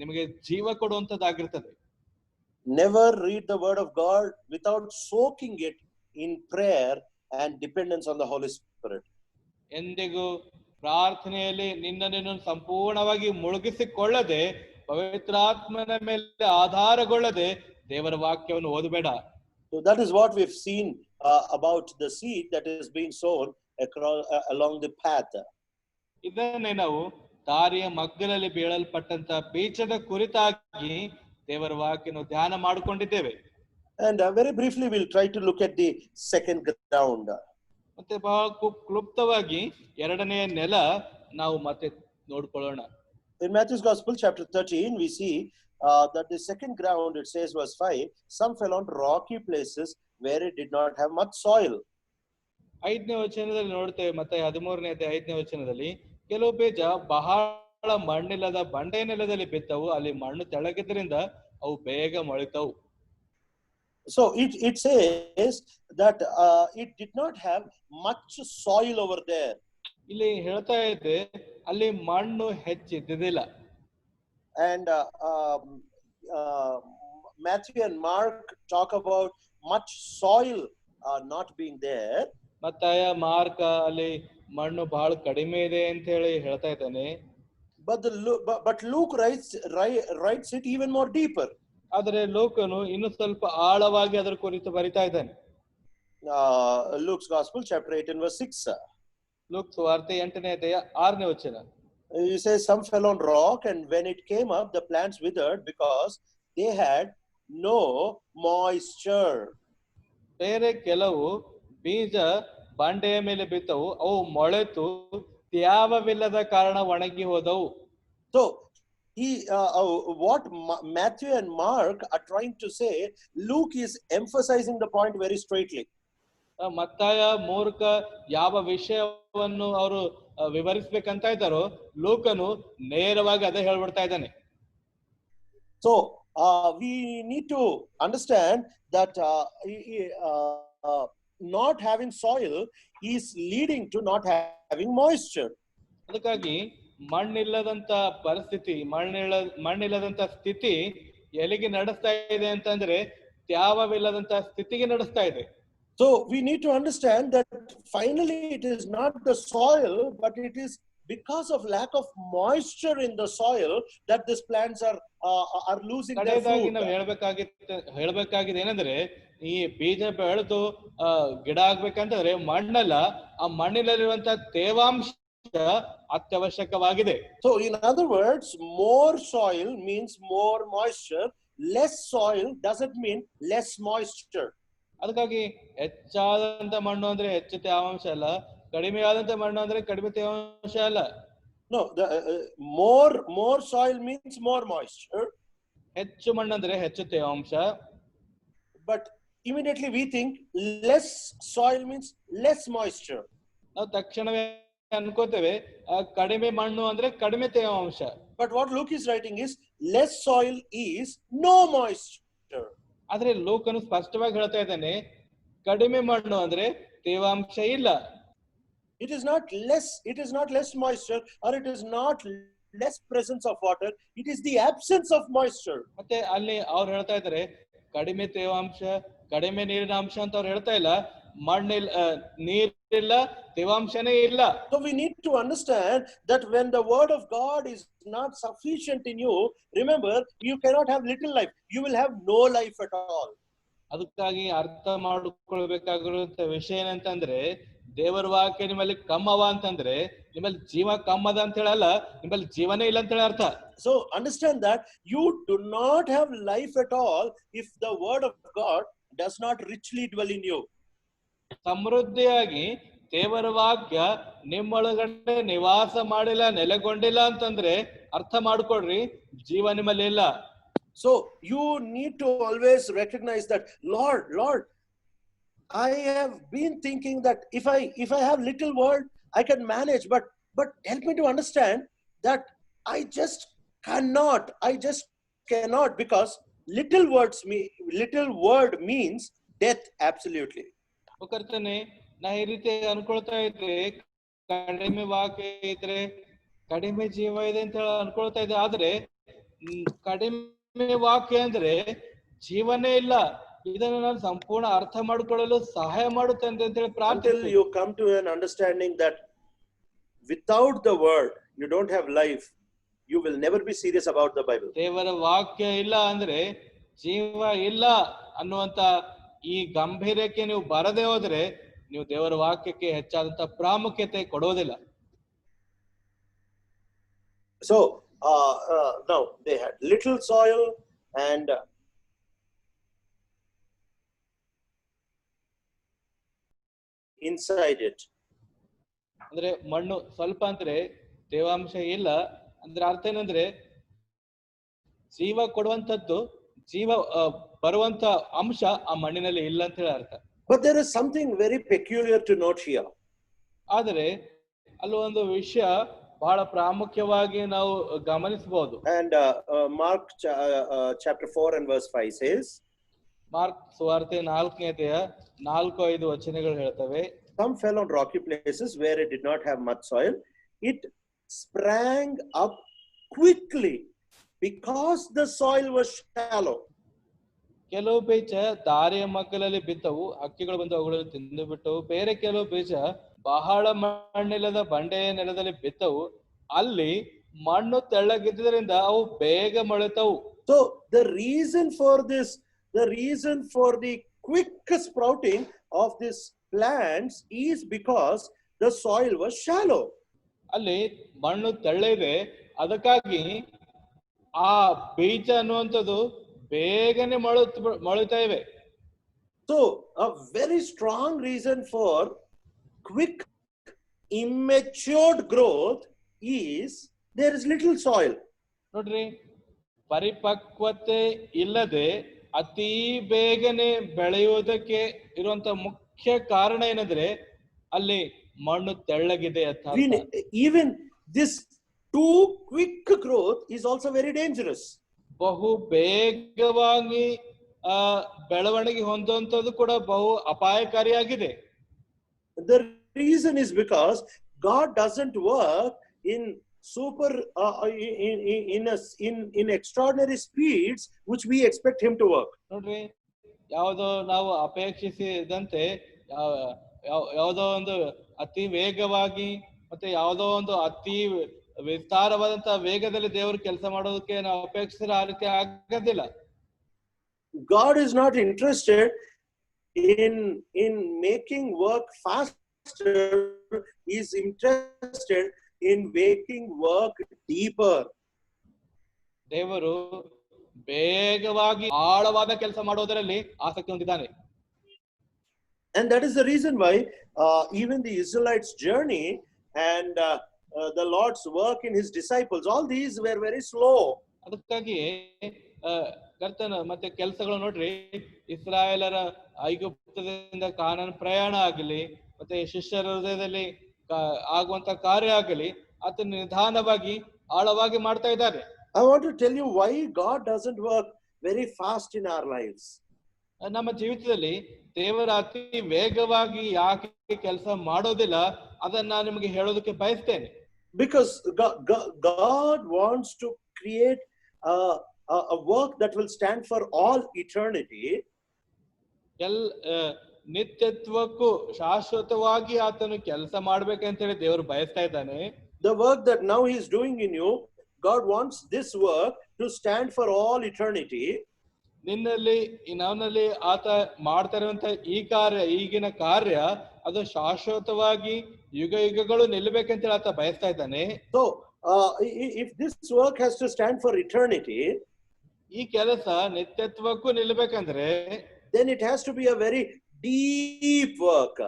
ನಿಮಗೆ ಜೀವ ಕೊಡುವಂತದ್ದಾಗಿರ್ತದೆ. Never read the word of God without soaking it in prayer and dependence on the Holy Spirit. ಎಂದಿಗೂ ಪ್ರಾರ್ಥನೆಯಲ್ಲಿ ನಿನ್ನನ್ನು ಸಂಪೂರ್ಣವಾಗಿ ಮುಳುಗಿಸಿಕೊಳ್ಳದೆ ಪವಿತ್ರಾತ್ಮನ ಮೇಲೆ ಆಧಾರಗೊಳ್ಳದೆ ದೇವರ ವಾಕ್ಯವನ್ನು ಓದಬೇಡ. So that is what we've seen about the seed that is being sown along the path. ಇದನ್ನೇ ನಾವು ದಾರಿಯ ಮಧ್ಯದಲ್ಲಿ ಬೀಳಲ್ಪಟ್ಟಂತ ಬೀಜದ ಕುರಿತಾಗಿ ದೇವರ ವಾಕ್ಯವನ್ನು ಧ್ಯಾನ ಮಾಡಿಕೊಂಡಿದ್ದೇವೆ. And very briefly we'll try to look at the second ground. ಮತ್ತೆ ಬಹಳ ಕ್ಲುಪ್ತವಾಗಿ ಎರಡನೆಯ ನೆಲ ನಾವು ಮತ್ತೆ ನೋಡ್ಕೊಳ್ಳೋಣ. In Matthew's Gospel chapter 13 we see that the second ground, it says verse 5, some fell on rocky places where it did not have much soil. 5ನೇ ವಚನದಲ್ಲಿ ನೋಡ್ತೇವೆ. ಮತ್ತೆ 13ನೇ ಅಧ್ಯಾಯ 5ನೇ ವಚನದಲ್ಲಿ ಕೆಲವು ಬೀಜ ಬಹಳ ಮಣ್ಣಿಲ್ಲದ ಬಂಡೆ ನೆಲದಲ್ಲಿ ಬಿತ್ತವು, ಅಲ್ಲಿ ಮಣ್ಣು ತೆಳಗಿದ್ದರಿಂದ ಅವು ಬೇಗ ಮೊಳಿತವು. So it says that it did not have much soil over there. ಇಲ್ಲಿ ಹೇಳ್ತಾ ಇದೆ ಅಲ್ಲಿ ಮಣ್ಣು ಹೆಚ್ಚಿದ್ದಿಲ್ಲ. And Matthew and Mark talk about much soil not being there. ಮತ್ತಾಯ ಮಾರ್ಕ ಅಲ್ಲಿ ಮಣ್ಣು ಬಹಳ ಕಡಿಮೆ ಇದೆ ಅಂತ ಹೇಳಿ ಹೇಳ್ತಾ ಇದ್ದಾನೆ. But Luke writes it even more deeper. ಆದರೆ ಲೂಕನು ಇನ್ನು ಸ್ವಲ್ಪ ಆಳವಾಗಿ ಅದರ ಕುರಿತು ಬರಿತಾ ಇದ್ದಾನೆ. Luke's Gospel chapter 8 and verse 6. Luke ಸುವಾರ್ತೆ 8ನೇ ಅಧ್ಯಾಯ 6ನೇ ವಚನ. He says some fell on rock, and when it came up the plants withered because they had no moisture. ಬೇರೆ ಕೆಲವು ಬೀಜ ಬಂಡೆಯ ಮೇಲೆ ಬಿತ್ತವು, ಅವು ಮೊಳೆತು ತ್ಯಾವವಿಲ್ಲದ ಕಾರಣ ಒಣಗಿ ಹೋದವು. So what Matthew and Mark are trying to say, Luke is emphasizing the point very straightly. ಮತ್ತಾಯ ಮೂರ್ಖ ಯಾವ ವಿಷಯವನ್ನು ಅವರು ವಿವರಿಸಬೇಕಂತ ಇದ್ದಾರೋ ಲೂಕನು ನೇರವಾಗಿ ಅದೇ ಹೇಳ್ಬಿಡ್ತಾ ಇದ್ದಾನೆ. So we need to understand that not having soil is leading to not having moisture. ಅದಕ್ಕಾಗಿ ಮಣ್ಣಿಲ್ಲದಂತ ಪರಿಸ್ಥಿತಿ, ಮಣ್ಣಿಲ್ಲದಂತ ಸ್ಥಿತಿ ಎಲ್ಲಿಗೆ ನಡೆಸ್ತಾ ಇದೆ ಅಂತಂದ್ರೆ ತ್ಯಾವವಿಲ್ಲದಂತ ಸ್ಥಿತಿಗೆ ನಡೆಸ್ತಾ ಇದೆ. So we need to understand that finally it is not the soil, but it is because of lack of moisture in the soil that these plants are losing their fruit. ನಾವು ಹೇಳ್ಬೇಕಾಗಿದೆ ಏನಂದ್ರೆ ಈ ಬೀಜ ಬೆಳೆದು ಗಿಡ ಆಗ್ಬೇಕಂತಂದ್ರೆ ಮಣ್ಣಲ್ಲ, ಆ ಮಣ್ಣಿನಲ್ಲಿರುವಂತ ತೇವಾಂಶ ಅತ್ಯವಶ್ಯಕವಾಗಿದೆ. So in other words, more soil means more moisture. Less soil doesn't mean less moisture. ಅದಕ್ಕಾಗಿ ಹೆಚ್ಚಾದಂತ ಮಣ್ಣು ಅಂದ್ರೆ ಹೆಚ್ಚು ತೇವಾಂಶ ಅಲ್ಲ, ಕಡಿಮೆ ಆದಂತ ಮಣ್ಣು ಅಂದ್ರೆ ಕಡಿಮೆ ತೇವಾಂಶ ಅಲ್ಲ. No, more soil means more moisture. ಹೆಚ್ಚು ಮಣ್ಣು ಅಂದ್ರೆ ಹೆಚ್ಚು ತೇವಾಂಶ. But immediately we think less soil means less moisture. ನಾವು ತಕ್ಷಣವೇ ಅನ್ಕೋತೇವೆ ಕಡಿಮೆ ಮಣ್ಣು ಅಂದ್ರೆ ಕಡಿಮೆ ತೇವಾಂಶ. But what Luke is writing is less soil is no moisture. ಆದ್ರೆ ಲೂಕನು ಸ್ಪಷ್ಟವಾಗಿ ಹೇಳ್ತಾ ಇದ್ದಾನೆ ಕಡಿಮೆ ಮಣ್ಣು ಅಂದ್ರೆ ತೇವಾಂಶ ಇಲ್ಲ. It is not less moisture, or it is not less presence of water. It is the absence of moisture. ಮತ್ತೆ ಅಲ್ಲಿ ಅವ್ರು ಹೇಳ್ತಾ ಇದ್ದಾರೆ ಕಡಿಮೆ ತೇವಾಂಶ, ಕಡಿಮೆ ನೀರಿನ ಅಂಶ ಅಂತ ಅವ್ರು ಹೇಳ್ತಾ ಇಲ್ಲ, ಮಣ್ಣಿಲ್ಲ, ನೀರಿಲ್ಲ, ತೇವಾಂಶನೇ ಇಲ್ಲ. So we need to understand that when the word of God is not sufficient in you, remember, you cannot have little life. You will have no life at all. ಅದಕ್ಕಾಗಿ ಅರ್ಥ ಮಾಡಿಕೊಳ್ಬೇಕಾಗಿರುವಂತ ವಿಷಯ ಏನಂತಂದ್ರೆ ದೇವರ ವಾಕ್ಯ ನಿಮ್ಮಲ್ಲಿ ಕಮ್ಮವ ಅಂತಂದ್ರೆ ನಿಮ್ಮಲ್ಲಿ ಜೀವ ಕಮ್ಮದ ಅಂತ ಹೇಳಲ್ಲ, ನಿಮ್ಮಲ್ಲಿ ಜೀವನೇ ಇಲ್ಲ ಅಂತ ಹೇಳಿ ಅರ್ಥ. So understand that you do not have life at all if the word of God does not richly dwell in you. ಸಮೃದ್ಧಿಯಾಗಿ ದೇವರ ವಾಕ್ಯ ನಿಮ್ಮೊಳಗಡೆ ನಿವಾಸ ಮಾಡಿಲ್ಲ, ನೆಲೆಗೊಂಡಿಲ್ಲ ಅಂತಂದ್ರೆ ಅರ್ಥ ಮಾಡ್ಕೊಡ್ರಿ, ಜೀವ ನಿಮ್ಮಲ್ಲಿ ಇಲ್ಲ. So you need to always recognize that, Lord, I have been thinking that if I have little word, I can manage, but help me to understand that I just cannot, because little word means death, absolutely. ಕರ್ತನೆ, ನಾ ಈ ರೀತಿ ಅನ್ಕೊಳ್ತಾ ಇದ್ರೆ ಕಡಿಮೆ ವಾಕ್ಯ ಇದ್ರೆ ಕಡಿಮೆ ಜೀವ ಇದೆ ಅಂತ ಅನ್ಕೊಳ್ತಾ ಇದ್ದೆ, ಆದ್ರೆ ಕಡಿಮೆ ವಾಕ್ಯ ಅಂದ್ರೆ ಜೀವನೇ ಇಲ್ಲ. ಇದನ್ನು ನಾನು ಸಂಪೂರ್ಣ ಅರ್ಥ ಮಾಡ್ಕೊಳ್ಳಲು ಸಹಾಯ ಮಾಡುತ್ತೇನೆ ಅಂತ ಹೇಳಿ ಪ್ರಾರ್ಥನೆ. Until you come to an understanding that without the word you don't have life, you will never be serious about the Bible. ದೇವರ ವಾಕ್ಯ ಇಲ್ಲ ಅಂದ್ರೆ ಜೀವ ಇಲ್ಲ ಅನ್ನುವಂತ ಈ ಗಂಭೀರಕ್ಕೆ ನೀವು ಬರದೇ ಹೋದ್ರೆ ನೀವು ದೇವರ ವಾಕ್ಯಕ್ಕೆ ಹೆಚ್ಚಾದಂತ ಪ್ರಾಮುಖ್ಯತೆ ಕೊಡೋದಿಲ್ಲ. So now they had little soil and inside it. ಅಂದ್ರೆ ಮಣ್ಣು ಸ್ವಲ್ಪ ಅಂದ್ರೆ ತೇವಾಂಶ ಇಲ್ಲ ಅಂದ್ರೆ ಅರ್ಥ ಏನಂದ್ರೆ ಜೀವ ಕೊಡುವಂತದ್ದು, ಜೀವ ಬರುವಂತ ಅಂಶ ಆ ಮಣ್ಣಿನಲ್ಲಿ ಇಲ್ಲ ಅಂತ ಹೇಳಿ ಅರ್ಥ. But there is something very peculiar to note here. ಆದರೆ ಅಲ್ಲಿ ಒಂದು ವಿಷಯ ಬಹಳ ಪ್ರಾಮುಖ್ಯವಾಗಿ ನಾವು ಗಮನಿಸಬಹುದು. And Mark chapter 4 and verse 5 says, mark ಸುವಾರ್ತೆ 4ನೇ ಅಧ್ಯಾಯ 4-5 ವಚನಗಳು ಹೇಳ್ತವೆ. Some fell on rocky places where it did not have much soil. It sprang up quickly because the soil was shallow. ಕೆಲವು ಬೀಜ ದಾರಿಯ ಮಗ್ಗಲಲ್ಲಿ ಬಿದ್ದವು, ಹಕ್ಕಿಗಳು ಬಂದು ಅವುಗಳಲ್ಲಿ ತಿಂದು ಬಿಟ್ಟವು. ಬೇರೆ ಕೆಲವು ಬೀಜ ಬಹಳ ಮಣ್ಣಿಲ್ಲದ ಬಂಡೆಯ ನೆಲದಲ್ಲಿ ಬಿದ್ದವು, ಅಲ್ಲಿ ಮಣ್ಣು ತೆಳ್ಳಗಿದ್ದರಿಂದ ಅವು ಬೇಗ ಮೊಳೆತವು. So the reason for the quick sprouting of these plants is because the soil was shallow. ಅಲ್ಲಿ ಮಣ್ಣು ತೆಳ್ಳಗಿದೆ, ಅದಕ್ಕಾಗಿ ಆ ಬೀಜ ಅನ್ನುವಂಥದ್ದು ಬೇಗನೆ ಮೊಳುತ್ತಾ ಇವೆ. So a very strong reason for quick immature growth is there is little soil. ನೋಡ್ರಿ, ಪರಿಪಕ್ವತೆ ಇಲ್ಲದೆ ಅತಿ ಬೇಗನೆ ಬೆಳೆಯುವುದಕ್ಕೆ ಇರುವಂತ ಮುಖ್ಯ ಕಾರಣ ಏನಂದ್ರೆ ಅಲ್ಲಿ ಮಣ್ಣು ತೆಳ್ಳಗಿದೆ ಅಂತ. Even this too quick growth is also very dangerous. ಬಹು ಬೇಗವಾಗಿ ಬೆಳವಣಿಗೆ ಹೊಂದುವಂತದ್ದು ಕೂಡ ಬಹು ಅಪಾಯಕಾರಿಯಾಗಿದೆ. The reason is because God doesn't work in in extraordinary speeds which we expect him to work. ನೋಡ್ರಿ, ಯಾವುದೋ ನಾವು ಅಪೇಕ್ಷಿಸಿದಂತೆ ಯಾವುದೋ ಒಂದು ಅತಿ ವೇಗವಾಗಿ ಮತ್ತೆ ಯಾವುದೋ ಒಂದು ಅತಿ ವಿಸ್ತಾರವಾದಂತಹ ವೇಗದಲ್ಲಿ ದೇವರು ಕೆಲಸ ಮಾಡೋದಕ್ಕೆ ನಾವು ಅಪೇಕ್ಷಿಸಿದ್ರೆ ಆ ರೀತಿ ಆಗೋದಿಲ್ಲ. God is not interested in making work faster. He is interested in making work deeper. ದೇವರು ಬೇಗವಾಗಿ ಆಳವಾದ ಕೆಲಸ ಮಾಡೋದರಲ್ಲಿ ಆಸಕ್ತಿ ಹೊಂದಿದ್ದಾನೆ. And that is the reason why even the Israelites' journey and the Lord's work in his disciples, all these were very slow. ಅದಕ್ಕಾಗಿ ಕರ್ತನ ಮತ್ತೆ ಕೆಲಸಗಳು ನೋಡ್ರಿ, ಇಸ್ರಾಯೇಲರ ಐಗುಪ್ತದಿಂದ ಕಾನಾನ್ ಪ್ರಯಾಣ ಆಗಲಿ ಮತ್ತೆ ಶಿಷ್ಯರ ಹೃದಯದಲ್ಲಿ ಆಗುವಂತ ಕಾರ್ಯ ಆಗಲಿ ಆತನ ನಿಧಾನವಾಗಿ ಆಳವಾಗಿ ಮಾಡ್ತಾ ಇದ್ದಾರೆ. I want to tell you why God doesn't work very fast in our lives. ನಮ್ಮ ಜೀವಿತದಲ್ಲಿ ದೇವರ ಅತಿ ವೇಗವಾಗಿ ಯಾಕೆ ಕೆಲಸ ಮಾಡೋದಿಲ್ಲ ಅದನ್ನ ನಾನು ನಿಮಗೆ ಹೇಳೋದಕ್ಕೆ ಬಯಸ್ತೇನೆ. Because God wants to create a work that will stand for all eternity. ನಿತ್ಯತ್ವಕ್ಕೂ ಶಾಶ್ವತವಾಗಿ ಆತನು ಕೆಲಸ ಮಾಡ್ಬೇಕಂತ ಹೇಳಿ ದೇವರು ಬಯಸ್ತಾ ಇದ್ದಾನೆ. The work that now he is doing in you, God wants this work to stand for all eternity. ನಿನ್ನಲ್ಲಿ ನನ್ನಲ್ಲಿ ಆತ ಮಾಡ್ತಾ ಇರುವಂತ ಈ ಕಾರ್ಯ, ಈಗಿನ ಕಾರ್ಯ ಅದು ಶಾಶ್ವತವಾಗಿ ಯುಗ ಯುಗಗಳು ನಿಲ್ಲಬೇಕಂತ ಆತ ಬಯಸ್ತಾ ಇದ್ದಾನೆ. So if this work has to stand for eternity, ಈ ಕೆಲಸ ನಿತ್ಯತ್ವಕ್ಕೂ ನಿಲ್ಲಬೇಕಂದ್ರೆ then it has to be a very deep work.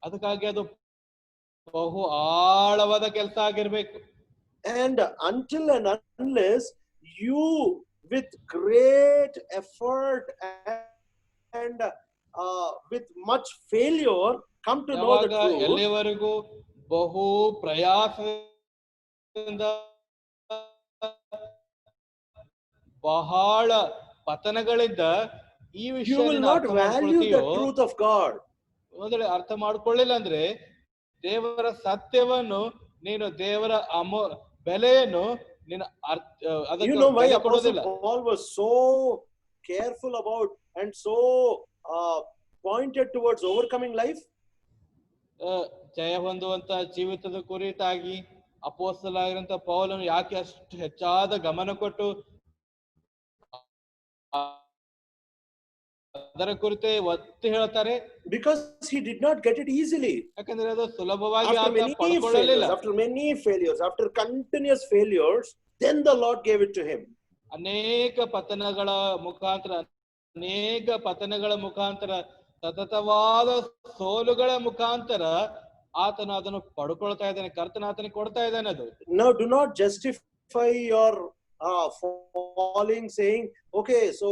ಅದಕ್ಕಾಗಿ ಅದು ಬಹು ಆಳವಾದ ಕೆಲಸ ಆಗಿರ್ಬೇಕು. And until and unless you with great effort and with much failure come to know the truth, ಎಲ್ಲಿವರೆಗೂ ಬಹು ಪ್ರಯಾಸದಿಂದ ಬಹಳ ಪತನಗಳಿಂದ ಈ you will not value the truth of God. ಮೊದಲೇ ಅರ್ಥ ಮಾಡ್ಕೊಳ್ಳಿಲ್ಲ ಅಂದ್ರೆ ದೇವರ ಸತ್ಯವನ್ನು ನೀನು ದೇವರ ಬೆಲೆಯನ್ನು ನೀನು You know why Apostle Paul was so careful about and so pointed towards overcoming life? ಜಯ ಹೊಂದುವಂತ ಜೀವಿತದ ಕುರಿತಾಗಿ ಅಪೊಸ್ತಲನಾಗಿರುವಂತ ಪೌಲನು ಯಾಕೆ ಅಷ್ಟು ಹೆಚ್ಚಾದ ಗಮನ ಕೊಟ್ಟು ಅದರ ಕುರಿತೇ ಒತ್ತಿ ಹೇಳ್ತಾರೆ? Because he did not get it easily. ಯಾಕಂದ್ರೆ ಅದು ಸುಲಭವಾಗಿ after many failures, after continuous failures, then the Lord gave it to him. ಅನೇಕ ಪತನಗಳ ಮುಖಾಂತರ ಸತತವಾದ ಸೋಲುಗಳ ಮುಖಾಂತರ ಆತನು ಅದನ್ನು ಪಡ್ಕೊಳ್ತಾ ಇದ್ದಾನೆ. ಕರ್ತನ ಆತನಿಗೆ ಕೊಡ್ತಾ ಇದ್ದಾನೆ ಅದು. Now do not justify your falling saying, okay, so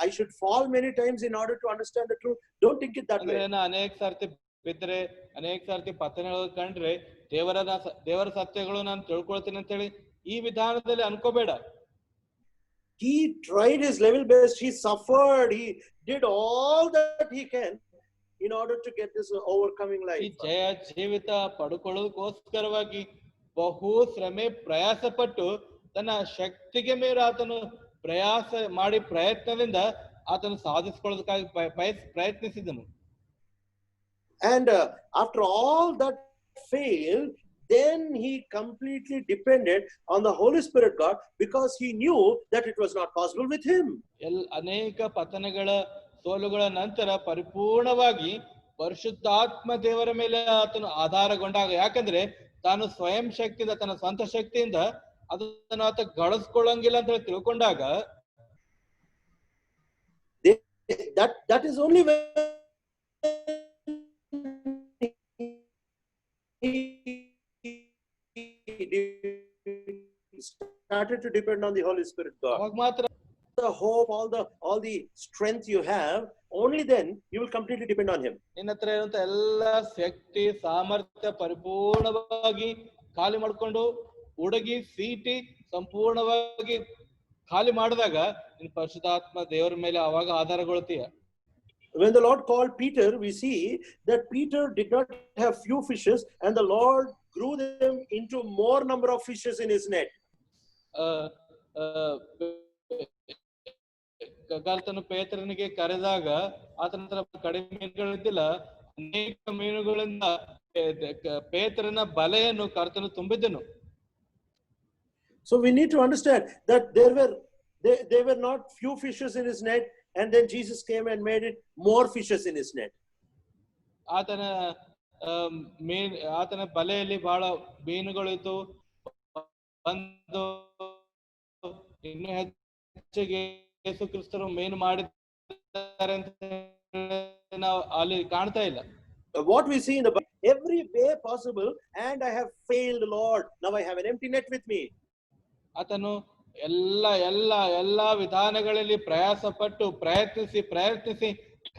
I should fall many times in order to understand the truth. Don't think it that way. ಅನೇಕ ಸರ್ತಿ ಬಿದ್ರೆ, ಅನೇಕ ಸರ್ತಿ ಪತನಗಳು ಕಂಡ್ರೆ ದೇವರ ಸತ್ಯಗಳು ನಾನು ತಿಳ್ಕೊಳ್ತೀನಿ ಅಂತ ಹೇಳಿ ಈ ವಿಧಾನದಲ್ಲಿ ಅನ್ಕೋಬೇಡ. He tried his level best. He suffered. He did all that he can in order to get this overcoming life. ಈ ಜಯ ಜೀವಿತ ಪಡ್ಕೊಳ್ಳೋದಕ್ಕೋಸ್ಕರವಾಗಿ ಬಹು ಶ್ರಮೆ ಪ್ರಯಾಸ ಪಟ್ಟು ತನ್ನ ಶಕ್ತಿಗೆ ಮೇಲೆ ಆತನು ಪ್ರಯಾಸ ಮಾಡಿ ಪ್ರಯತ್ನದಿಂದ ಆತನು ಸಾಧಿಸಿಕೊಳ್ಳೋದಕ್ಕಾಗಿ ಪ್ರಯತ್ನಿಸಿದನು. And after all that failed, then he completely depended on the Holy Spirit God, because he knew that it was not possible with him. ಅನೇಕ ಪತನಗಳ ಸೋಲುಗಳ ನಂತರ ಪರಿಪೂರ್ಣವಾಗಿ ಪರಿಶುದ್ಧಾತ್ಮ ದೇವರ ಮೇಲೆ ಆತನು ಆಧಾರಗೊಂಡಾಗ, ಯಾಕಂದ್ರೆ ತಾನು ಸ್ವಯಂ ಶಕ್ತಿಯಿಂದ ತನ್ನ ಸ್ವಂತ ಶಕ್ತಿಯಿಂದ ಅದನ್ನು ಆತ ಗಳಿಸ್ಕೊಳ್ಳಂಗಿಲ್ಲ ಅಂತ ಹೇಳಿ ತಿಳ್ಕೊಂಡಾಗ, that is only when he started to depend on the Holy Spirit God. ಅವಾಗ ಮಾತ್ರ the hope, all the strength you have, only then you will completely depend on him. ನಿನ್ನ ಹತ್ರ ಇರುವಂತ ಎಲ್ಲ ಶಕ್ತಿ ಸಾಮರ್ಥ್ಯ ಪರಿಪೂರ್ಣವಾಗಿ ಖಾಲಿ ಮಾಡ್ಕೊಂಡು ಉಡಗಿ ಸೀಟಿ ಸಂಪೂರ್ಣವಾಗಿ ಖಾಲಿ ಮಾಡಿದಾಗ ನಿನ್ನ ಪರಿಶುದ್ಧಾತ್ಮ ದೇವರ ಮೇಲೆ ಅವಾಗ ಆಧಾರಗೊಳ್ತೀಯ. When the Lord called Peter, we see that Peter did not have few fishes, and the Lord grew them into more number of fishes in his net. ಕರ್ತನು ಪೇತ್ರನಿಗೆ ಕರೆದಾಗ ಆತನ ಹತ್ರ ಕಡಿಮೆ ಮೀನುಗಳಿದ್ದಿಲ್ಲ, ಅನೇಕ ಮೀನುಗಳಿಂದ ಪೇತ್ರನ ಬಲೆಯನ್ನು ಕರ್ತನು ತುಂಬಿದ್ದನು. So we need to understand that there were not few fishes in his net, and then Jesus came and made it more fishes in his net. ಆತನ ಬಲೆಯಲ್ಲಿ ಬಹಳ ಮೀನುಗಳಿತ್ತು, ಒಂದು ಇನ್ನು ಹೆಚ್ಚಿಗೆ ಯೇಸು ಕ್ರಿಸ್ತರು ಮೇನ್ ಮಾಡಿದ್ದಾರೆ ಅಂತ ನಾವು ಅಲ್ಲಿ ಕಾಣ್ತಾ ಇಲ್ಲ. What we see in the Bible, every way possible, and I have failed, Lord, now I have an empty net with me. ಆತನು ಎಲ್ಲ ವಿಧಾನಗಳಲ್ಲಿ ಪ್ರಯಾಸ ಪಟ್ಟು ಪ್ರಯತ್ನಿಸಿ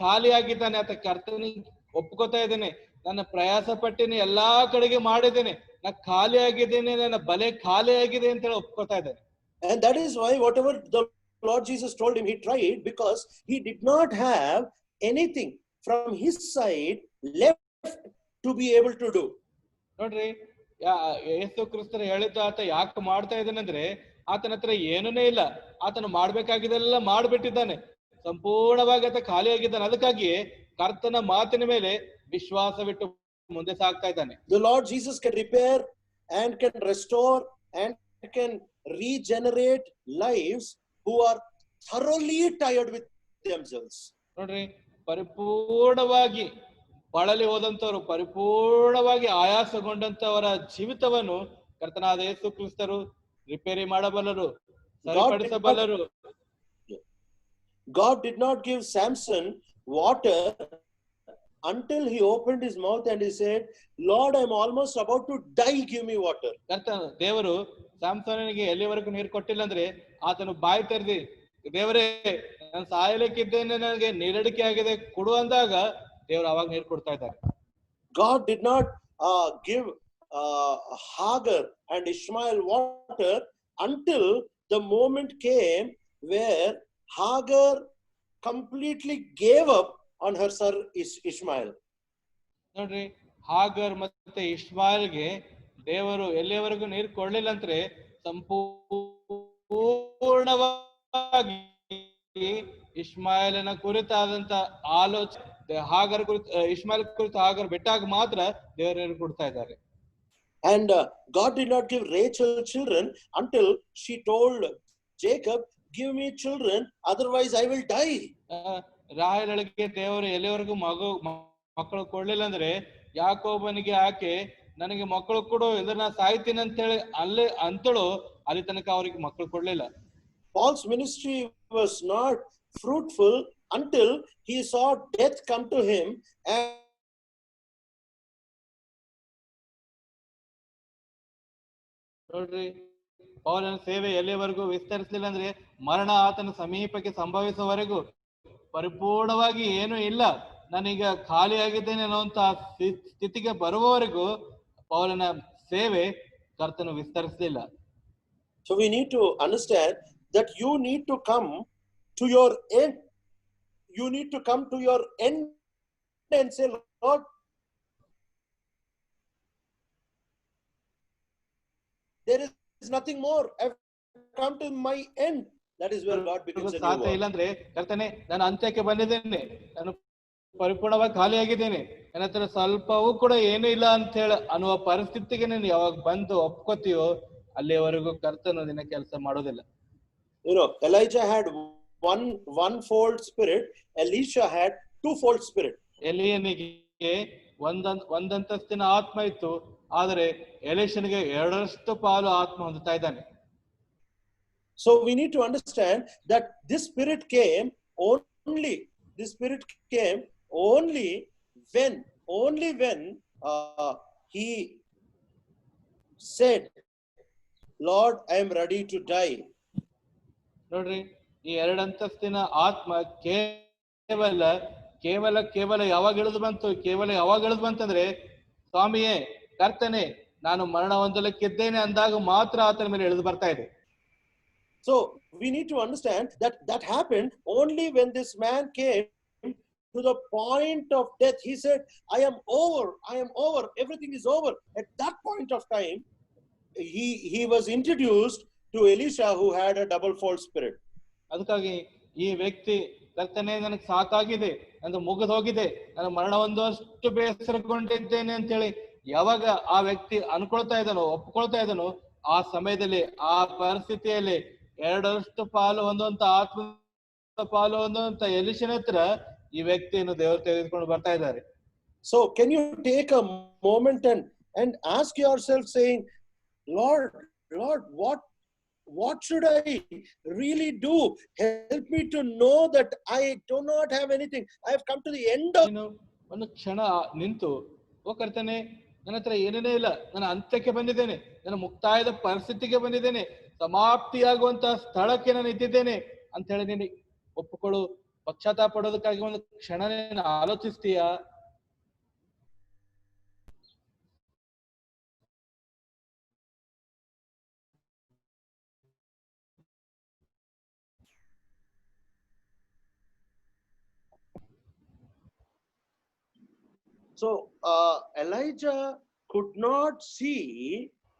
ಖಾಲಿಯಾಗಿದ್ದಾನೆ. ಆತ ಕರ್ತನಿಗೆ ಒಪ್ಕೋತಾ ಇದ್ದೇನೆ, ನನ್ನ ಪ್ರಯಾಸ ಪಟ್ಟಿನಿ, ಎಲ್ಲಾ ಕಡೆಗೆ ಮಾಡಿದ್ದೇನೆ, ನಾ ಖಾಲಿ ಆಗಿದ್ದೇನೆ, ನನ್ನ ಬಲೆ ಖಾಲಿ ಆಗಿದೆ ಅಂತ ಹೇಳಿ ಒಪ್ಕೋತಾ ಇದ್ದೇನೆ. And that is why whatever the Lord Jesus told him, he tried, because he did not have anything from his side left to be able to do. ನೋಡ್ರಿ, ಯೇಸು ಕ್ರಿಸ್ತರು ಹೇಳಿದ್ದ ಆತ ಯಾಕೆ ಮಾಡ್ತಾ ಇದ್ದಾನಂದ್ರೆ ಆತನ ಹತ್ರ ಏನೂನೇ ಇಲ್ಲ, ಆತನು ಮಾಡ್ಬೇಕಾಗಿದೆಲ್ಲ ಮಾಡ್ಬಿಟ್ಟಿದ್ದಾನೆ, ಸಂಪೂರ್ಣವಾಗಿ ಆತ ಖಾಲಿ ಆಗಿದ್ದಾನೆ. ಅದಕ್ಕಾಗಿ ಕರ್ತನ ಮಾತಿನ ಮೇಲೆ ವಿಶ್ವಾಸವಿಟ್ಟು ಮುಂದೆ ಸಾಗ್ತಾ ಇದ್ದಾನೆ. The Lord Jesus can repair and can restore and can regenerate lives who are thoroughly tired with themselves. ನೋಡ್ರಿ, ಪರಿಪೂರ್ಣವಾಗಿ ಬಳಲಿ ಹೋದಂತವರು, ಪರಿಪೂರ್ಣವಾಗಿ ಆಯಾಸಗೊಂಡಂತವರ ಜೀವಿತವನ್ನು ಕರ್ತನಾದ ಯೇಸು ಕ್ರಿಸ್ತರು repair ಮಾಡಬಲ್ಲರು, ಸರಿಪಡಿಸಬಲ್ಲರು. God did not give Samson water until he opened his mouth and he said, Lord, I am almost about to die, give me water. ದೇವರು ಸಾಮ್ಸೋನನಿಗೆ ಎಲ್ಲಿವರೆಗೂ ನೀರು ಕೊಟ್ಟಿಲ್ಲ ಅಂದ್ರೆ ಆತನು ಬಾಯಿ ತೆರೆದಿ, ದೇವರೇ ನಾನು ಸಾಯಲಿಕ್ಕಿದ್ದೇನೆ, ನನಗೆ ನೀರಡಿಕೆ ಆಗಿದೆ, ಕೊಡು ಅಂದಾಗ ದೇವರು ಅವಾಗ ನೀರು ಕೊಡ್ತಾ ಇದ್ದಾರೆ. God did not give Hagar and Ishmael water until the moment came where Hagar completely gave up on her son Ishmael. ನೋಡ್ರಿ, ಹಾಗರ್ ಮತ್ತೆ ಇಷ್ಮಾಯಲ್ಗೆ ದೇವರು ಎಲ್ಲಿಯವರೆಗೂ ನೀರು ಕೊಡ್ಲಿಲ್ಲ ಅಂದ್ರೆ ಸಂಪೂರ್ಣವಾಗಿ ಇಷ್ಮಾಯಲನ ಕುರಿತಾದಂತ ಆಲೋಚನೆ ಹಾಗರ್ ಕುರಿತು, ಇಷ್ಮಾಯಲ್ ಕುರಿತು ಹಾಗರ್ ಬಿಟ್ಟಾಗ ಮಾತ್ರ ದೇವರು ನೀರು ಕೊಡ್ತಾ ಇದ್ದಾರೆ. And God did not give Rachel children until she told Jacob, give me children, otherwise I will die. ರಾಹೇಲಳಿಗೆ ದೇವರು ಎಲ್ಲಿವರೆಗೂ ಮಕ್ಕಳು ಕೊಡ್ಲಿಲ್ಲ ಅಂದ್ರೆ ಯಾಕೋಬನಿಗೆ ಆಕೆ ನನಗೆ ಮಕ್ಕಳು ಕೊಡು, ಇದನ್ನ ಸಾಯ್ತೀನಿ ಅಂತ ಹೇಳಿ ಅಲ್ಲೇ ಅಂತಳು, ಅಲ್ಲಿ ತನಕ ಅವ್ರಿಗೆ ಮಕ್ಕಳು ಕೊಡ್ಲಿಲ್ಲ. Paul's ministry was not fruitful until he saw death come to him. And ನೋಡ್ರಿ, ಪೌಲನ ಸೇವೆ ಎಲ್ಲಿವರೆಗೂ ವಿಸ್ತರಿಸಲಿಲ್ಲ ಅಂದ್ರೆ ಮರಣ ಆತನ ಸಮೀಪಕ್ಕೆ ಸಂಭವಿಸುವವರೆಗೂ, ಪರಿಪೂರ್ಣವಾಗಿ ಏನು ಇಲ್ಲ, ನಾನೀಗ ಖಾಲಿ ಆಗಿದ್ದೇನೆ ಅನ್ನುವಂತ ಸ್ಥಿತಿಗೆ ಬರುವವರೆಗೂ ಪೌಲನ ಸೇವೆ ಕರ್ತನು ವಿಸ್ತರಿಸಲಿಲ್ಲ. So we need to understand that you need to come to your end. You need to come to your end and say, Lord, there is nothing more. I've come to my end. That is where God begins a new work. ಇಲ್ಲಂದ್ರೆ ಕರ್ತನೆ, ನಾನು ಅಂತ್ಯಕ್ಕೆ ಬಂದಿದ್ದೇನೆ, ನಾನು ಪರಿಪೂರ್ಣವಾಗಿ ಖಾಲಿ ಆಗಿದ್ದೇನೆ, ನನ್ನ ಹತ್ರ ಸ್ವಲ್ಪವೂ ಕೂಡ ಏನು ಇಲ್ಲ ಅಂತ ಹೇಳ ಅನ್ನುವ ಪರಿಸ್ಥಿತಿಗೆ ನೀನು ಯಾವಾಗ ಬಂದು ಒಪ್ಕೋತೀಯೋ ಅಲ್ಲಿವರೆಗೂ ಕರ್ತನು ನಿನ್ನ ಕೆಲಸ ಮಾಡೋದಿಲ್ಲ. You know, Elijah had one-fold spirit. Elisha had two-fold spirit. ಎಲಿಯನಿಗೆ ಒಂದಂತಸ್ತಿನ ಆತ್ಮ ಇತ್ತು, ಆದರೆ ಎಲಿಷನಿಗೆ ಎರಡರಷ್ಟು ಪಾಲು ಆತ್ಮ ಹೊಂದುತ್ತಾ ಇದ್ದಾನೆ. So we need to understand that this spirit came only when he said, Lord, I am ready to die. ನೋಡ್ರಿ, ಈ ಎರಡಂತಸ್ತಿನ ಆತ್ಮ ಕೇವಲ ಯಾವಾಗ ಇಳಿದು ಬಂತಂದ್ರೆ, ಸ್ವಾಮಿಯೇ, ಕರ್ತನೆ, ನಾನು ಮರಣ ಹೊಂದಲಿಕ್ಕಿದ್ದೇನೆ ಅಂದಾಗ ಮಾತ್ರ ಆತನ ಮೇಲೆ ಇಳಿದು ಬರ್ತಾ ಇದೆ. So we need to understand that happened only when this man came to the point of death. He said, I am over, everything is over. At that point of time, he was introduced to Elisha, who had a double-fold spirit. ಅದಕ್ಕಾಗಿ ಈ ವ್ಯಕ್ತಿ, ಕರ್ತನೆ ನನಗೆ ಸಾಕಾಗಿದೆ, ನಂದು ಮುಗಿದು ಹೋಗಿದೆ, ನಾನು ಮರಣ ಹೊಂದುವಷ್ಟು ಬೇಸರಗೊಂಡಿದ್ದೇನೆ ಅಂತ ಹೇಳಿ ಯಾವಾಗ ಆ ವ್ಯಕ್ತಿ ಒಪ್ಕೊಳ್ತಾ ಇದ್ದಾನೋ, ಆ ಸಮಯದಲ್ಲಿ, ಆ ಪರಿಸ್ಥಿತಿಯಲ್ಲಿ ಎರಡರಷ್ಟು ಪಾಲು ಹೊಂದುವಂತ ಆತ್ಮ ಪಾಲು ಹೊಂದುವಂತ ಎಲಿಷನ ಹತ್ರ ಈ ವ್ಯಕ್ತಿಯನ್ನು ದೇವರು ತೆಗೆದುಕೊಂಡು ಬರ್ತಾ ಇದ್ದಾರೆ. So can you take a moment and ask yourself, saying, Lord, what should I really do? Help me to know that I do not have anything. I have come to the end of. ಒಂದು ಕ್ಷಣ ನಿಂತು, ಓ ಕರ್ತನೆ, ನನ್ನ ಹತ್ರ ಏನೇನೇ ಇಲ್ಲ, ನಾನು ಅಂತ್ಯಕ್ಕೆ ಬಂದಿದ್ದೇನೆ, ನಾನು ಮುಕ್ತಾಯದ ಪರಿಸ್ಥಿತಿಗೆ ಬಂದಿದ್ದೇನೆ, ಸಮಾಪ್ತಿಯಾಗುವಂತ ಸ್ಥಳಕ್ಕೆ ನಾನು ಇದ್ದಿದ್ದೇನೆ ಅಂತ ಹೇಳಿ ನೀನು ಒಪ್ಪಿಕೊಳ್ಳು. ಪಶ್ಚಾತ್ತಾಪ ಪಡೋದಕ್ಕಾಗಿ ಒಂದು ಕ್ಷಣ ನೀನು ಆಲೋಚಿಸ್ತೀಯಾ? So Elijah could not see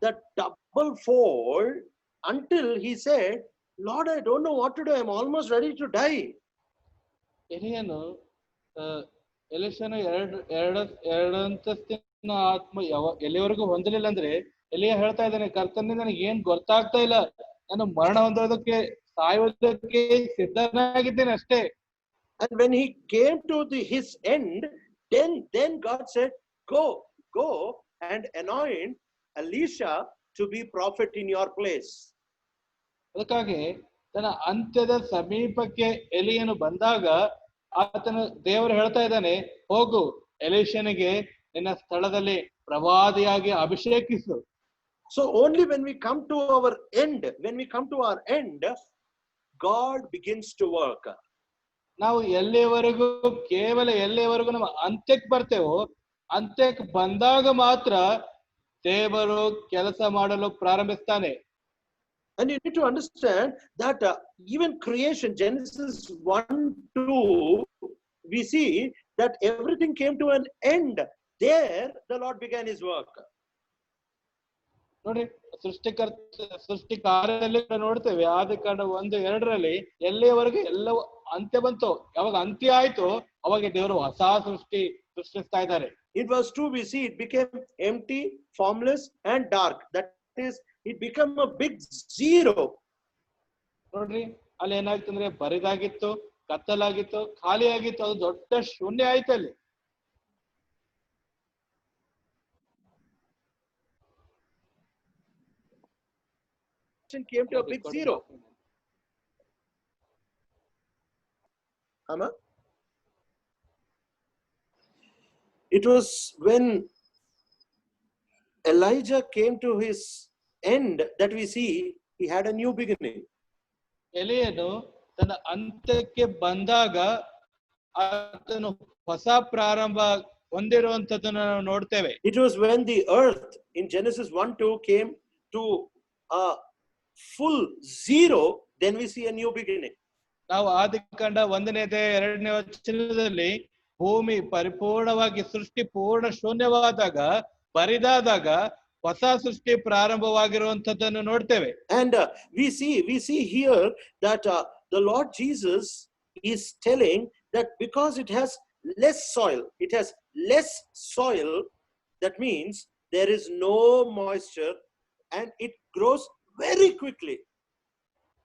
the double fold until he said, Lord, I don't know what to do. I'm almost ready to die. ಎಲಿಯನು ಎಲಿಷನ ಎರಡಂತಸ್ತಿನ ಆತ್ಮ ಎಲ್ಲಿವರೆಗೂ ಹೊಂದಲಿಲ್ಲ ಅಂದ್ರೆ, ಎಲಿಯ ಹೇಳ್ತಾ ಇದ್ದಾನೆ, ಕರ್ತನೆ, ನನಗೆ ಏನ್ ಗೊತ್ತಾಗ್ತಾ ಇಲ್ಲ, ನಾನು ಮರಣ ಹೊಂದೋದಕ್ಕೆ, ಸಾಯೋದಕ್ಕೆ ಸಿದ್ಧನಾಗಿದ್ದೇನೆ ಅಷ್ಟೇ. And when he came to his end, Then God said, go and anoint Elisha to be prophet in your place. ಅದಕ್ಕಾಗಿ ತನ್ನ ಅಂತ್ಯದ ಸಮೀಪಕ್ಕೆ ಎಲಿಯನು ಬಂದಾಗ ಆತನ ದೇವರು ಹೇಳ್ತಾ ಇದ್ದಾನೆ, ಹೋಗು ಎಲೀಷನಿಗೆ ನಿನ್ನ ಸ್ಥಳದಲ್ಲಿ ಪ್ರವಾದಿಯಾಗಿ ಅಭಿಷೇಕಿಸು. So only when we come to our end, God begins to work. ನಾವು ಎಲ್ಲಿವರೆಗೂ ನಮ್ಮ ಅಂತ್ಯಕ್ಕೆ ಬರ್ತೇವೋ, ಅಂತ್ಯಕ್ಕೆ ಬಂದಾಗ ಮಾತ್ರ ದೇವರು ಕೆಲಸ ಮಾಡಲು ಪ್ರಾರಂಭಿಸ್ತಾನೆ. And you need to understand that even creation, Genesis 1-2, we see that everything came to an end. There the Lord began his work. ನೋಡ್ರಿ, ಸೃಷ್ಟಿ ಕಾರ್ಯದಲ್ಲಿ ನೋಡ್ತೇವೆ, ಆದಿಕಾಂಡ 1:2 ಎಲ್ಲಿಯವರೆಗೆ ಎಲ್ಲವೂ ಅಂತ್ಯ ಬಂತು. ಯಾವಾಗ ಅಂತ್ಯ ಆಯ್ತು ಅವಾಗ ದೇವರು ಹೊಸ ಸೃಷ್ಟಿಸ್ತಾ ಇದ್ದಾರೆ. In verse 2 we see it became empty, formless and dark. That is, it became a big zero. ನೋಡ್ರಿ, ಅಲ್ಲಿ ಏನಾಯ್ತು ಅಂದ್ರೆ ಬರಿದಾಗಿತ್ತು, ಕತ್ತಲಾಗಿತ್ತು, ಖಾಲಿ ಆಗಿತ್ತು, ಅದು ದೊಡ್ಡ ಶೂನ್ಯ ಆಯ್ತು ಅಲ್ಲಿ. Came to a big zero. It was when Elijah came to his end that we see he had a new beginning. ಎಲಿಯನು ತನ್ನ ಅಂತ್ಯಕ್ಕೆ ಬಂದಾಗ ಆತನು ಹೊಸ ಪ್ರಾರಂಭ ಹೊಂದಿರುವಂತದ್ದನ್ನು ನಾವು ನೋಡ್ತೇವೆ. It was when the earth in Genesis 1-2 came to a full zero, then we see a new beginning. ನಾವು ಆದಿಕಾಂಡ 1:2 ಭೂಮಿ ಪರಿಪೂರ್ಣವಾಗಿ ಸೃಷ್ಟಿ ಪೂರ್ಣ ಶೂನ್ಯವಾದಾಗ, ಬರಿದಾದಾಗ ಹೊಸ ಸೃಷ್ಟಿ ಪ್ರಾರಂಭವಾಗಿರುವಂತದ್ದನ್ನು ನೋಡ್ತೇವೆ. And we see here that the Lord Jesus is telling that because it has less soil, that means there is no moisture and it grows very quickly.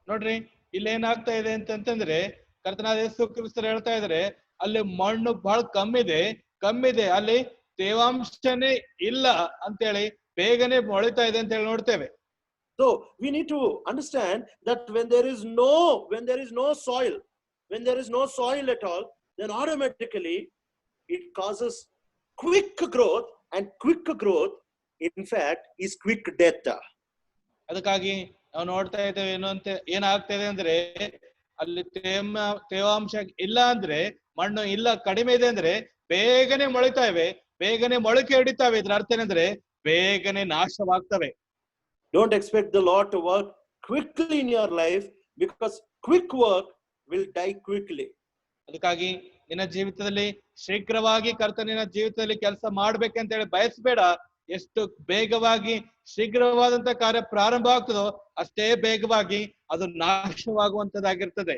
ನೋಡ್ರಿ, ಇಲ್ಲಿ ಏನಾಗ್ತಾ ಇದೆ ಅಂತಂದ್ರೆ, ಕರ್ತನಾದ ಯೇಸು ಕ್ರಿಸ್ತರು ಹೇಳ್ತಾ ಇದ್ದಾರೆ, ಅಲ್ಲಿ ಮಣ್ಣು ಬಹಳ ಕಮ್ಮಿದೆ, ಅಲ್ಲಿ ತೇವಾಂಶನೇ ಇಲ್ಲ ಅಂತೇಳಿ ಬೇಗನೆ ಮೊಳಿತಾ ಇದೆ ಅಂತ ಹೇಳಿ ನೋಡ್ತೇವೆ. So we need to understand that when there is no soil at all, then automatically it causes quick growth, and quick growth in fact is quick death. ಅದಕ್ಕಾಗಿ ನಾವು ನೋಡ್ತಾ ಇದ್ದೇವೆ ಏನಾಗ್ತಾ ಇದೆ ಅಂದ್ರೆ, ಅಲ್ಲಿ ತೇವಾಂಶ ಇಲ್ಲ ಅಂದ್ರೆ, ಮಣ್ಣು ಇಲ್ಲ, ಕಡಿಮೆ ಇದೆ ಅಂದ್ರೆ ಬೇಗನೆ ಮೊಳಿತಾ ಇವೆ, ಬೇಗನೆ ಮೊಳಕೆ ಹಿಡಿತಾವೆ. ಇದ್ರ ಅರ್ಥ ಏನಂದ್ರೆ ಬೇಗನೆ ನಾಶವಾಗ್ತವೆ. Don't expect the Lord to work quickly in your life, because quick work will die quickly. ಅದಕ್ಕಾಗಿ ನಿನ್ನ ಜೀವಿತದಲ್ಲಿ ಶೀಘ್ರವಾಗಿ ಕರ್ತನಿನ ಜೀವಿತದಲ್ಲಿ ಕೆಲಸ ಮಾಡ್ಬೇಕಂತ ಹೇಳಿ ಬಯಸ್ಬೇಡ. ಎಷ್ಟು ಬೇಗವಾಗಿ ಶೀಘ್ರವಾದಂತ ಕಾರ್ಯ ಪ್ರಾರಂಭ ಆಗ್ತದೋ ಅಷ್ಟೇ ಬೇಗವಾಗಿ ಅದು ನಾಶವಾಗುವಂತದ್ದಾಗಿರ್ತದೆ.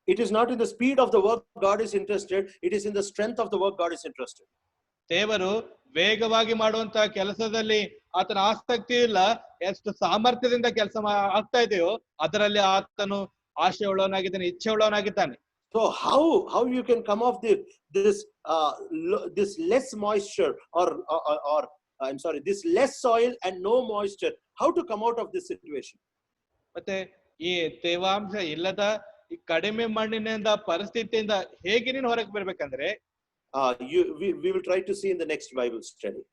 It is not in the speed of the work God is interested, it is in the strength of the work God is interested. ದೇವರು ವೇಗವಾಗಿ ಮಾಡುವಂತ ಕೆಲಸದಲ್ಲಿ ಆತನ ಆಸಕ್ತಿ ಇಲ್ಲ, ಎಷ್ಟು ಸಾಮರ್ಥ್ಯದಿಂದ ಕೆಲಸ ಆಗ್ತಾ ಇದೆಯೋ ಅದರಲ್ಲಿ ಆತನು ಆಶೆ ಉಳ್ಳವನಾಗಿದ್ದಾನೆ, ಇಚ್ಛೆ ಉಳ್ಳವನಾಗಿದ್ದಾನೆ. So how you can come off this less moisture or I'm sorry, this less soil and no moisture, how to come out of this situation? ಮತ್ತೆ ಈ ತೇವಾಂಶ ಇಲ್ಲದ ಈ ಕಡಿಮೆ ಮಣ್ಣಿನಿಂದ ಪರಿಸ್ಥಿತಿಯಿಂದ ಹೇಗೆ ನೀನು ಹೊರಗೆ ಬರ್ಬೇಕಂದ್ರೆ, we will try to see in the next Bible study.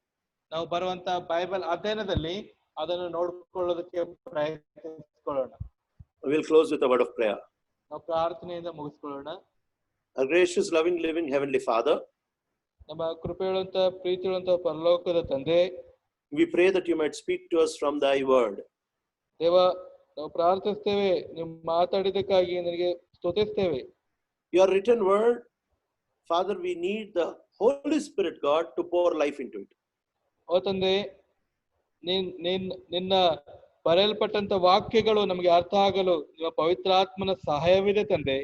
ನಾವು ಬರುವಂತ ಬೈಬಲ್ ಅಧ್ಯಯನದಲ್ಲಿ ಅದನ್ನು ನೋಡಿಕೊಳ್ಳೋದಕ್ಕೆ ಪ್ರಯತ್ನಿಸಿಕೊಳ್ಳೋಣ. We will close with a word of prayer. ನಾವು ಪ್ರಾರ್ಥನೆಯಿಂದ ಮುಗಿಸ್ಕೊಳ್ಳೋಣ. Our gracious, loving, living Heavenly Father, ನಮ್ಮ ಕೃಪೆಯುಳ್ಳಂತ ಪ್ರೀತಿಯುಳ್ಳಂತ ಪರಲೋಕದ ತಂದೆ, we pray that you might speak to us from thy word. ದೇವ, ನಾವು ಪ್ರಾರ್ಥಿಸ್ತೇವೆ, ನೀವು ಮಾತಾಡಿದಕ್ಕಾಗಿ ನಿನಗೆ ಸ್ತುತಿಸ್ತೇವೆ. Your written word, Father, we need the Holy Spirit, God, to pour life into it. ಓ ತಂದೆ, ನಿನ್ನ ಬರೆಯಲ್ಪಟ್ಟಂತ ವಾಕ್ಯಗಳು ನಮಗೆ ಅರ್ಥ ಆಗಲು ನಿಮ್ಮ ಪವಿತ್ರಾತ್ಮನ ಸಹಾಯವಿದೆ ತಂದೆ.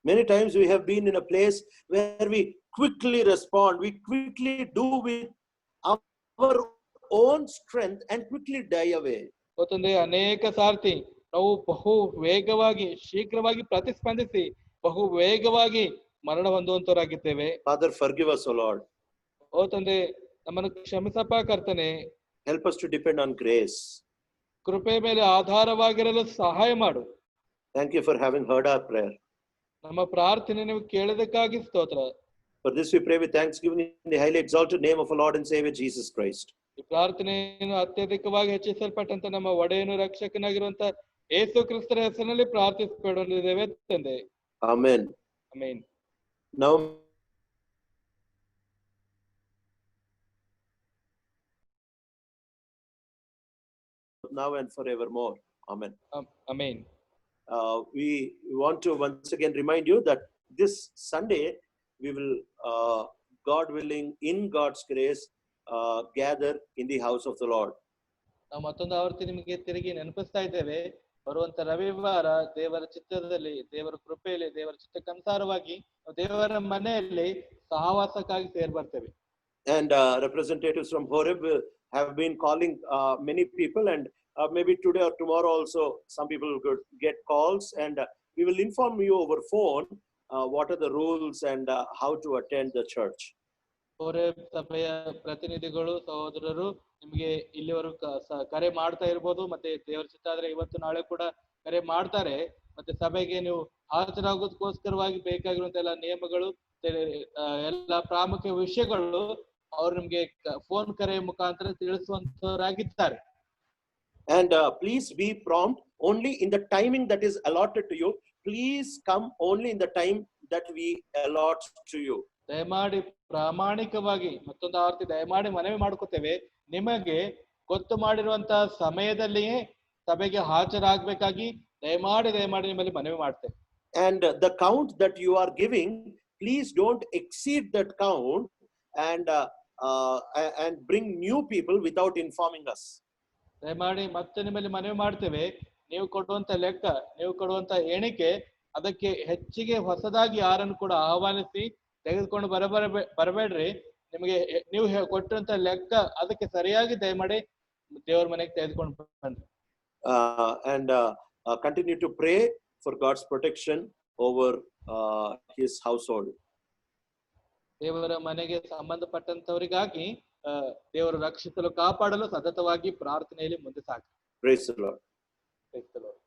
Many times we have been in a place where we quickly respond, we quickly do with our own strength and quickly die away. ಓ ತಂದೆ, ಅನೇಕ ಸಾರ್ತಿ ನಾವು ಬಹು ವೇಗವಾಗಿ ಶೀಘ್ರವಾಗಿ ಪ್ರತಿಸ್ಪಂದಿಸಿ ಬಹು ವೇಗವಾಗಿ ಮರಣ ಹೊಂದುವಂತವರಾಗಿದ್ದೇವೆ. Father, forgive us, O Lord. ಓ ತಂದೆ, ನಮ್ಮನ್ನು ಕ್ಷಮಿಸಪ್ಪ ಕರ್ತನೆ. Help us to depend on grace. ಕೃಪೆ ಮೇಲೆ ಆಧಾರವಾಗಿರಲು ಸಹಾಯ ಮಾಡು. Thank you for having heard our prayer. ನಮ್ಮ ಪ್ರಾರ್ಥನೆ ನೀವು ಕೇಳೋದಕ್ಕಾಗಿ ಸ್ತೋತ್ರ. For this we pray with thanksgiving in the highly exalted name of our Lord and Savior Jesus Christ. ಈ ಪ್ರಾರ್ಥನೆಯನ್ನು ಅತ್ಯಧಿಕವಾಗಿ ಹೆಚ್ಚಿಸಲ್ಪಟ್ಟಂತ ನಮ್ಮ ಒಡೆಯನು ರಕ್ಷಕನಾಗಿರುವಂತ ಯೇಸು ಕ್ರಿಸ್ತರ ಹೆಸರಿನಲ್ಲಿ ಪ್ರಾರ್ಥಿಸಿಕೊಳ್ಳುತ್ತೇವೆ ತಂದೆ. Amen. Amen. Now and forevermore. Amen. Amen. We want to once again remind you that this Sunday we will, God willing, in God's grace, gather in the house of the Lord. ನಾವು ಮತ್ತೊಂದು ಆವರ್ತಿ ನಿಮಗೆ ತಿರುಗಿ ನೆನಪಿಸ್ತಾ ಇದ್ದೇವೆ, ಬರುವಂತ ರವಿವಾರ ದೇವರ ಚಿತ್ತದಲ್ಲಿ, ದೇವರ ಕೃಪೆಯಲ್ಲಿ, ದೇವರ ಚಿತ್ತಕ್ಕನುಸಾರವಾಗಿ ದೇವರ ಮನೆಯಲ್ಲಿ ಸಹವಾಸಕ್ಕಾಗಿ ಸೇರಿ ಬರ್ತೇವೆ. And representatives from Horeb have been calling many people, and maybe today or tomorrow also some people could get calls, and we will inform you over phone what are the rules and how to attend the church. Horeb ಸಭೆಯ ಪ್ರತಿನಿಧಿಗಳು, ಸಹೋದರರು ನಿಮಗೆ ಇಲ್ಲಿವರೆಗೂ ಕರೆ ಮಾಡ್ತಾ ಇರ್ಬೋದು, ಮತ್ತೆ ದೇವರ ಚಿತ್ತ ಆದ್ರೆ ಇವತ್ತು ನಾಳೆ ಕೂಡ ಕರೆ ಮಾಡ್ತಾರೆ. ಮತ್ತೆ ಸಭೆಗೆ ನೀವು ಹಾಜರಾಗೋದಕ್ಕೋಸ್ಕರವಾಗಿ ಬೇಕಾಗಿರುವಂತ ಎಲ್ಲ ನಿಯಮಗಳು, ಎಲ್ಲ ಪ್ರಾಮುಖ್ಯ ವಿಷಯಗಳು ಅವ್ರು ನಿಮ್ಗೆ ಫೋನ್ ಕರೆ ಮುಖಾಂತರ ತಿಳಿಸುವಂತವರಾಗಿದ್ದಾರೆ. And please be prompt only in the timing that is allotted to you. Please come only in the time that we allot to you. ದಯಮಾಡಿ ಪ್ರಾಮಾಣಿಕವಾಗಿ ಮತ್ತೊಂದು ಆವರ್ತಿ ದಯಮಾಡಿ ಮನವಿ ಮಾಡ್ಕೋತೇವೆ, ನಿಮಗೆ ಗೊತ್ತು ಮಾಡಿರುವಂತಹ ಸಮಯದಲ್ಲಿಯೇ ಸಭೆಗೆ ಹಾಜರಾಗಬೇಕಾಗಿ ದಯಮಾಡಿ ನಿಮ್ಮಲ್ಲಿ ಮನವಿ ಮಾಡ್ತೇವೆ. And the count that you are giving, please don't exceed that count and bring new people without informing us. ದಯಮಾಡಿ ಮತ್ತೆ ನಿಮ್ಮಲ್ಲಿ ಮನವಿ ಮಾಡ್ತೇವೆ, ನೀವು ಕೊಡುವಂತ ಲೆಕ್ಕ, ನೀವು ಕೊಡುವಂತ ಎಣಿಕೆ, ಅದಕ್ಕೆ ಹೆಚ್ಚಿಗೆ ಹೊಸದಾಗಿ ಯಾರನ್ನು ಕೂಡ ಆಹ್ವಾನಿಸಿ ತೆಗೆದುಕೊಂಡು ಬರಬೇಡ್ರಿ. ನಿಮಗೆ ನೀವು ಕೊಟ್ಟಂತ ಲೆಕ್ಕ ಅದಕ್ಕೆ ಸರಿಯಾಗಿ ದಯಮಾಡಿ ದೇವರ ಮನೆಗೆ ತೆಗೆದುಕೊಂಡು ಬನ್ನಿ. And continue to pray for God's protection over his household. ದೇವರ ಮನೆಗೆ ಸಂಬಂಧಪಟ್ಟಂತವರಿಗಾಗಿ ದೇವರು ರಕ್ಷಿಸಲು ಕಾಪಾಡಲು ಸತತವಾಗಿ ಪ್ರಾರ್ಥನೆಯಲ್ಲಿ ಮುಂದೆ ಸಾಗಿ. Praise the Lord. Praise the Lord.